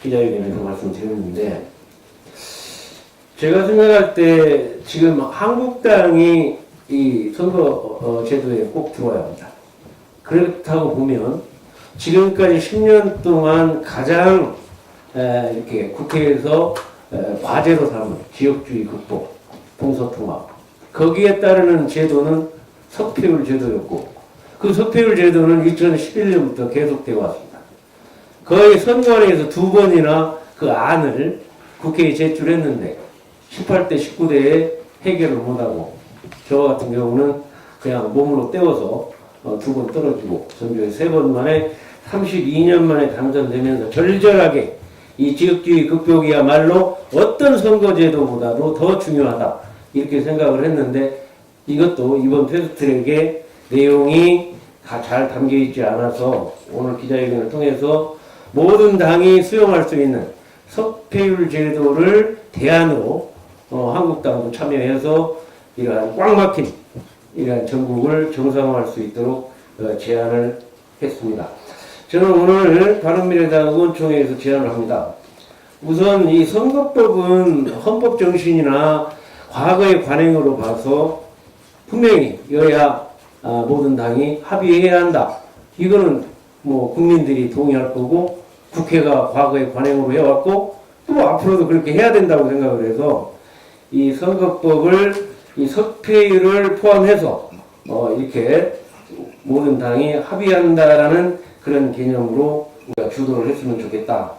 기자회견에서 말씀드렸는데, 제가 생각할 때 지금 한국당이 이 선거 제도에 꼭 들어와야 합니다. 그렇다고 보면 지금까지 10년 동안 가장 이렇게 국회에서 과제로 삼은 지역주의 극복, 동서통합, 거기에 따르는 제도는 석패율 제도였고, 그 석패율 제도는 2011년부터 계속되어 왔습니다. 거의 선관위에서 2번이나 그 안을 국회에 제출했는데 18대, 19대에 해결을 못하고, 저와 같은 경우는 그냥 몸으로 때워서 2번 떨어지고, 전주에 3번 만에 32년 만에 당선되면서 절절하게 이 지역주의 극복이야말로 어떤 선거제도보다도 더 중요하다, 이렇게 생각을 했는데, 이것도 이번 패스트트랙에 내용이 다 잘 담겨 있지 않아서 오늘 기자회견을 통해서 모든 당이 수용할 수 있는 석패율 제도를 대안으로 한국당도 참여해서 이러한 꽉 막힌 이러한 전국을 정상화할 수 있도록 제안을 했습니다. 저는 오늘 바른미래당 의원총회에서 제안을 합니다. 우선 이 선거법은 헌법 정신이나 과거의 관행으로 봐서 분명히 여야 모든 당이 합의해야 한다. 이거는 뭐 국민들이 동의할 거고, 국회가 과거의 관행으로 해왔고 또 앞으로도 그렇게 해야 된다고 생각을 해서 이 선거법을 이 석패율을 포함해서 이렇게 모든 당이 합의한다라는 그런 개념으로 우리가 주도를 했으면 좋겠다.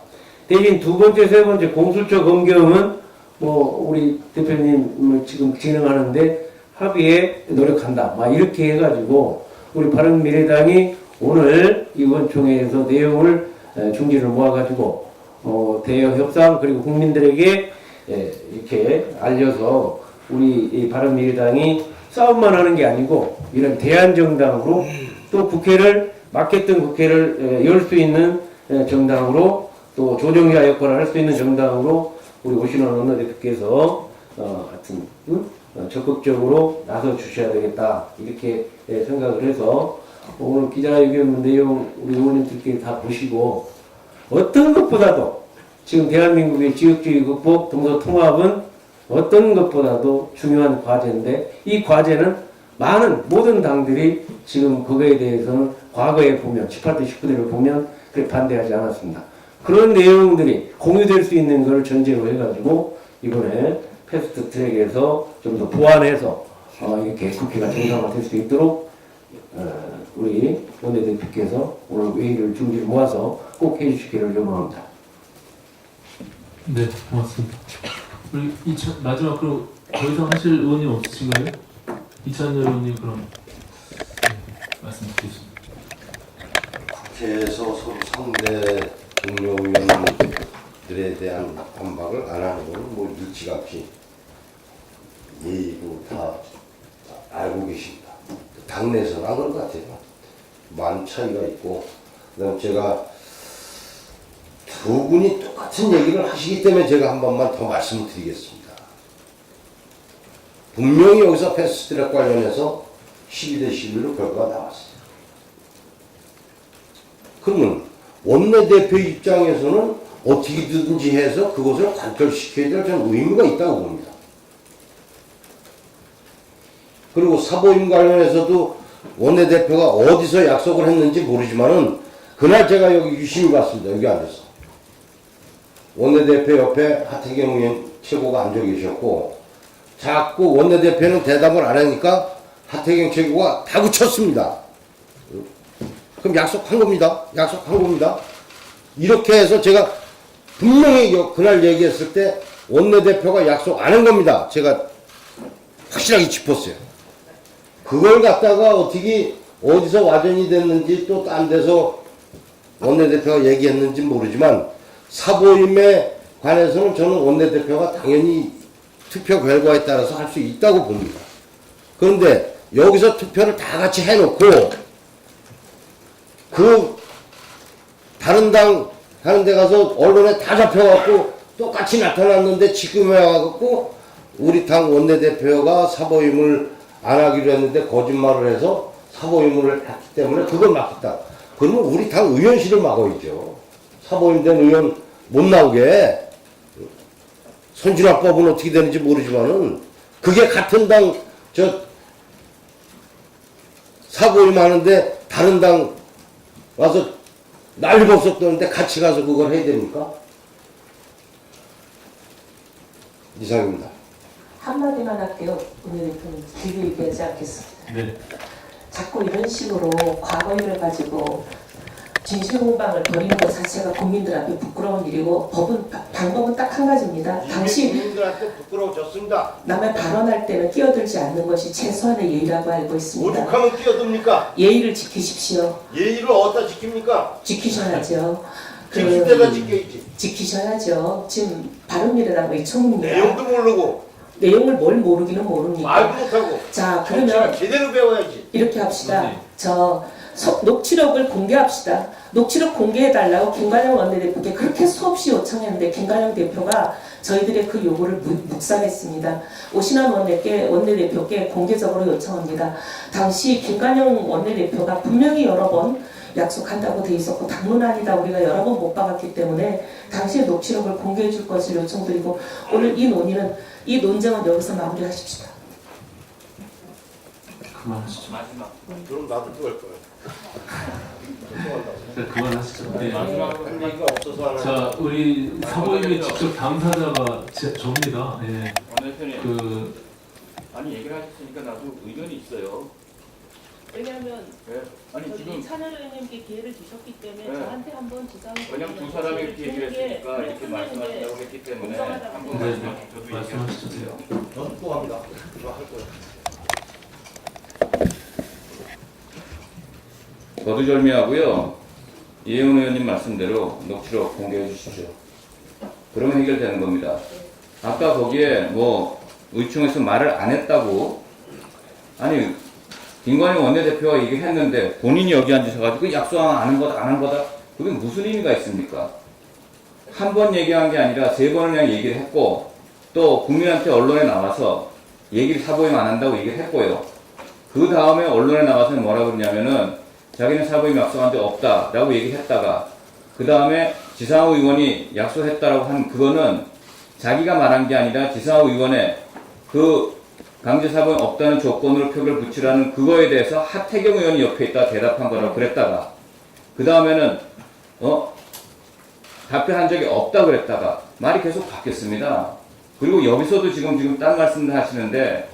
대신 2번째, 3번째 공수처 검경은 뭐 우리 대표님 지금 진행하는데 합의에 노력한다, 막 이렇게 해가지고 우리 바른미래당이 오늘 의원총회에서 내용을 중지를 모아가지고 대여 협상, 그리고 국민들에게 이렇게 알려서 우리 이 바른미래당이 싸움만 하는 게 아니고 이런 대안정당으로, 또 국회를 막혔던 국회를 열 수 있는 정당으로, 또 조정자 역할을 할 수 있는 정당으로 우리 오신원 원내대표께서 하여튼 적극적으로 나서 주셔야 되겠다, 이렇게 생각을 해서 오늘 기자회견 내용 우리 의원님들께 다 보시고, 어떤 것보다도 지금 대한민국의 지역주의 극복, 동서통합은 어떤 것보다도 중요한 과제인데, 이 과제는 많은 모든 당들이 지금 그거에 대해서는 과거에 보면 18대, 19대를 보면 그렇게 반대하지 않았습니다. 그런 내용들이 공유될 수 있는 걸 전제로 해가지고 이번에 패스트 트랙에서 좀 더 보완해서 이렇게 국회가 정상화될 수 있도록 우리 원내대표께서 오늘 회의를 중지를 모아서 꼭 해주시기를 요청합니다. 네, 고맙습니다. 우리 마지막으로 더 이상 하실 의원님 없으신가요? 이찬열 의원님 그럼 말씀 드리겠습니다. 국회에서 서로 상대 동료 의원들에 대한 반박을 안 하는 건 뭐 일찌감치 예의고 다 알고 계십니다. 당내에서는 안 그런 것 같아요. 많은 차이가 있고, 그다음 제가 두 분이 똑같은 얘기를 하시기 때문에 제가 한 번만 더 말씀을 드리겠습니다. 분명히 여기서 패스트트랙 관련해서 12대 11로 결과가 나왔어요. 그러면 원내대표 입장에서는 어떻게든지 해서 그것을 단결시켜야 될 저는 의무가 있다고 봅니다. 그리고 사보임 관련해서도 원내대표가 어디서 약속을 했는지 모르지만은 그날 제가 여기 유심히 봤습니다. 여기 앉아서. 원내대표 옆에 하태경 의원 최고가 앉아 계셨고, 자꾸 원내대표는 대답을 안 하니까 하태경 최고가 다그쳤습니다. 그럼 약속한 겁니다. 약속한 겁니다. 이렇게 해서 제가 분명히 그날 얘기했을 때 원내대표가 약속 안 한 겁니다. 제가 확실하게 짚었어요. 그걸 갖다가 어떻게 어디서 와전이 됐는지 또 딴 데서 원내대표가 얘기했는지 모르지만 사보임에 관해서는 저는 원내대표가 당연히 투표 결과에 따라서 할 수 있다고 봅니다. 그런데 여기서 투표를 다 같이 해놓고 그 다른 당 하는 데 가서 언론에 다 잡혀갖고 똑같이 나타났는데 지금에 와갖고 우리 당 원내대표가 사보임을 안 하기로 했는데 거짓말을 해서 사보임을 했기 때문에 그걸 막겠다. 그러면 우리 당 의원실을 막아야죠. 사보임된 의원 못 나오게. 선진화법은 어떻게 되는지 모르지만은 그게 같은 당 사보임 하는데 다른 당 와서 난리법석 떠는데 같이 가서 그걸 해야 됩니까? 이상입니다. 한마디만 할게요. 오늘 대표님 길게 얘기하지 않겠습니다. 네. 자꾸 이런 식으로 과거 일을 가지고 진실 공방을 벌이는 것 자체가 국민들 앞에 부끄러운 일이고 방법은 딱 한 가지입니다. 당시 국민들한테 부끄러워졌습니다. 남의 발언할 때는 끼어들지 않는 것이 최소한의 예의라고 알고 있습니다. 오죽하면 뛰어듭니까? 예의를 지키십시오. 예의를 어디다 지킵니까? 지키셔야죠. 지킬 때다 지켜야지. 지키셔야죠. 지금 바른미래당 의총입니다. 내용도 모르고 내용을 뭘 모르기는 모릅니까? 말도 못하고 자, 정치를 그러면 제대로 배워야지. 이렇게 합시다. 네. 녹취록을 공개합시다. 녹취록 공개해달라고 김관영 원내대표께 그렇게 수없이 요청했는데 김관영 대표가 저희들의 그 요구를 묵살했습니다. 오신환 원내대표께 공개적으로 요청합니다. 당시 김관영 원내대표가 분명히 여러 번 약속한다고 돼 있었고 당론안이다 우리가 여러 번 못 박았기 때문에 당시의 녹취록을 공개해 줄 것을 요청드리고 오늘 이 논쟁은 여기서 마무리하십시다. 그만하시죠. 그럼 나도 또 할 거야. 그만하시죠. 네. 할 얘기가 없어서 하는 자, 우리 사보임의 직접 당사자가 접니다. 예. 원내대표님, 아니 얘기를 하셨으니까 나도 의견이 있어요. 왜냐하면 네. 아니 저기 지금 찬열 의원님께 기회를 주셨기 때문에 네. 저한테 한번 지상 그냥 두 사람이 이렇게 얘기를 했으니까 이렇게 말씀하신다고 했기 때문에 한번 네, 저도 말씀하시죠. 얘기해주세요. 저도 또 합니다. 저 할 거야. 거두절미하고요. 이혜원 의원님 말씀대로 녹취록 공개해 주십시오. 그러면 해결되는 겁니다. 아까 거기에 뭐 의총에서 말을 안 했다고 아니 김관영 원내대표가 얘기했는데 본인이 여기 앉으셔가지고 약속 안 한 거다. 그게 무슨 의미가 있습니까? 한 번 얘기한 게 아니라 3번을 그냥 얘기를 했고 또 국민한테 언론에 나와서 얘기를 사보임 안 한다고 얘기를 했고요. 그 다음에 언론에 나와서 뭐라고 그러냐면은 자기는 사보임 약속한 적 없다라고 얘기했다가 그 다음에 지상호 의원이 약속했다라고 한 그거는 자기가 말한 게 아니라 지상호 의원의 그 강제 사보임 없다는 조건으로 표결 붙이라는 그거에 대해서 하태경 의원이 옆에 있다 대답한 거라고 그랬다가 그 다음에는 답변한 적이 없다 그랬다가 말이 계속 바뀌었습니다. 그리고 여기서도 지금 딴 말씀을 하시는데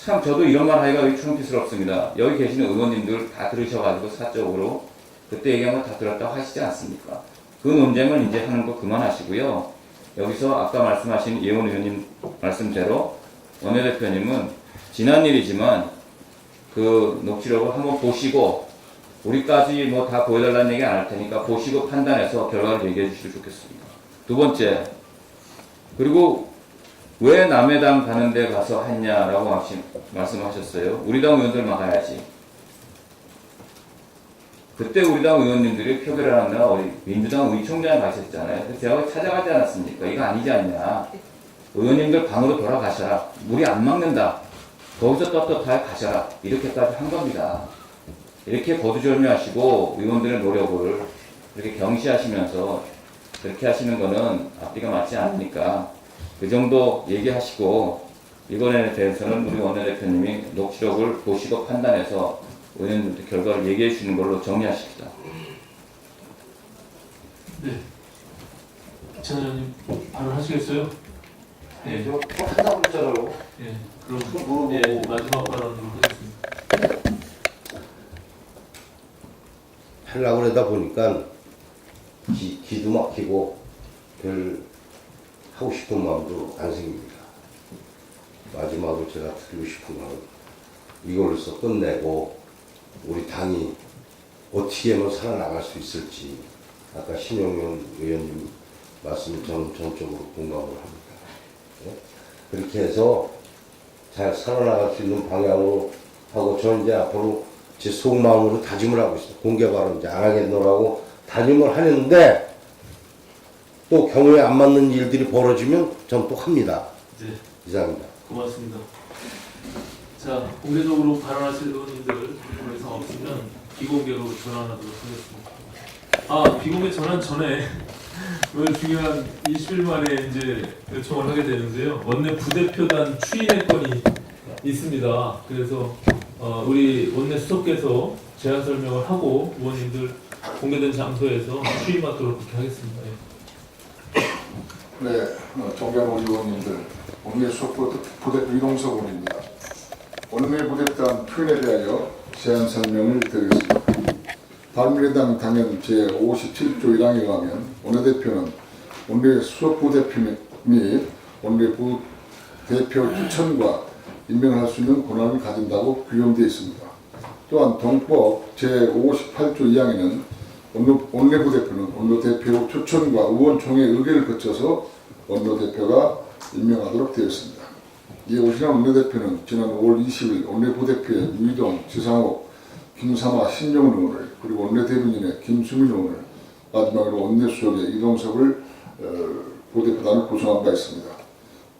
참 저도 이런 말 하기가 창피스럽습니다. 여기 계시는 의원님들 다 들으셔가지고 사적으로 그때 얘기한 거 다 들었다고 하시지 않습니까? 그 논쟁을 이제 하는 거 그만하시고요. 여기서 아까 말씀하신 예원 의원님 말씀대로 원내대표님은 지난 일이지만 그 녹취록을 한번 보시고 우리까지 뭐 다 보여달라는 얘기 안 할 테니까 보시고 판단해서 결과를 얘기해 주시면 좋겠습니다. 두 번째, 그리고 왜 남의 당 가는 데 가서 했냐라고 말씀하셨어요. 우리 당 의원들 막아야지. 그때 우리 당 의원님들이 표결을 한다가 어디 민주당 의총장에 가셨잖아요. 그래서 제가 찾아가지 않았습니까? 이거 아니지 않냐. 의원님들 방으로 돌아가셔라. 우리 안 막는다. 거기서 떳떳하게 가셔라. 이렇게까지 한 겁니다. 이렇게 거두절미하시고 의원들의 노력을 이렇게 경시하시면서 그렇게 하시는 거는 앞뒤가 맞지 않으니까 그 정도 얘기하시고 이번에 대해서는 우리 원내대표님이 녹취록을 보시고 판단해서 의원님들 결과를 얘기해 주시는 걸로 정리하십시다. 네. 찬 의원님 바로 하시겠어요? 네. 또 한다고 그랬잖아요. 예. 그럼 예, 마지막 발언으로 하겠습니다. 하려고 그러다 보니까 기도 막히고 별 하고 싶은 마음도 안 생깁니다. 마지막으로 제가 드리고 싶은 건 이걸로서 끝내고 우리 당이 어떻게 하면 살아나갈 수 있을지 아까 신용현 의원님 말씀을 저는 전적으로 공감을 합니다. 네? 그렇게 해서 잘 살아나갈 수 있는 방향으로 하고 저는 이제 앞으로 제 속마음으로 다짐을 하고 있습니다. 공개 발언 이제 안 하겠노라고 다짐을 하는데 또 경우에 안 맞는 일들이 벌어지면 전 또 합니다. 네. 이상입니다. 고맙습니다. 자, 공개적으로 발언하실 의원님들 더 이상 없으면 비공개로 전환하도록 하겠습니다. 비공개 전환 전에 오늘 중요한 20일 만에 이제 요청을 하게 되는데요. 원내 부대표단 추인의 건이 있습니다. 그래서 우리 원내 수석께서 제안 설명을 하고 의원님들 공개된 장소에서 추임하도록 그렇게 하겠습니다. 네, 존경하는 의원님들, 원내 수석부대표 이동석 의원입니다. 원내 부대단 표현에 대하여 제안 설명을 드리겠습니다. 바른미래당 당연 제57조 1항에 의하면 원내대표는 원내 수석부대표 및 원내부대표 추천과 임명을 할 수 있는 권한을 가진다고 규정되어 있습니다. 또한 동법 제58조 2항에는 원내부대표는 원내대표 추천과 의원총회 의결을 거쳐서 원내대표가 임명하도록 되어 있습니다. 이에 오신환 원내대표는 지난 5월 20일 원내부대표의 유이동, 지상욱, 김삼아, 신용훈 의원을 그리고 원내대변인의 김수민 의원을 마지막으로 원내수석의 이동석을 부대표단을 구성한 바 있습니다.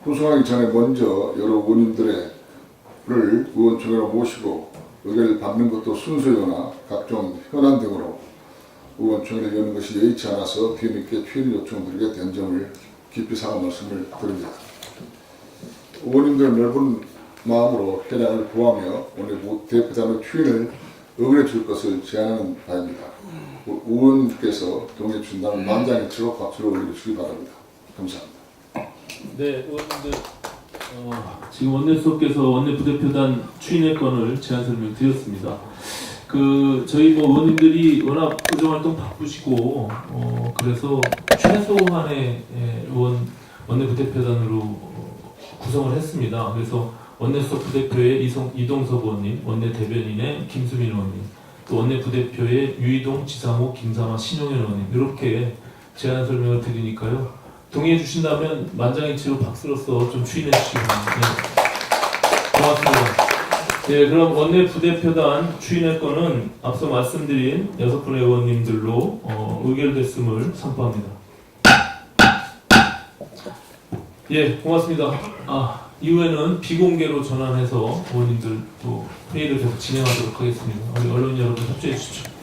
구성하기 전에 먼저 여러 의원님들을 의원총회로 모시고 의견을 받는 것도 순서요나 각종 현안 등으로 의원총회를 여는 것이 여의치 않아서 뒤늦게 추인 요청드리게 된 점을 깊이 사과 말씀을 드립니다. 의원님들 넓은 마음으로 현안을 구하며 오늘 대표단의 추인을 의결해 줄 것을 제안하는 바입니다. 의원님께서 동의해 주신다면 만장일치로 박수로 올려주시기 바랍니다. 감사합니다. 네, 의원님들 지금 원내수석께서 원내부대표단 추인의 건을 제안 설명 드렸습니다. 저희 의원님들이 워낙 의정활동 바쁘시고 그래서 최소한의 원내부대표단으로 구성을 했습니다. 그래서 원내수석 부대표의 이동석 의원님, 원내대변인의 김수민 의원님, 또 원내부대표의 유이동, 지상욱, 김삼아, 신용현 의원님 이렇게 제안 설명을 드리니까요. 동의해 주신다면 만장일치로 박수로서 좀 추인해 주시기 바랍니다. 네. 고맙습니다. 네, 그럼 원내 부대표단 추인의 건은 앞서 말씀드린 6분의 의원님들로 의결됐음을 선포합니다. 예, 고맙습니다. 이후에는 비공개로 전환해서 의원님들 또 회의를 계속 진행하도록 하겠습니다. 우리 언론 여러분 협조해 주십시오.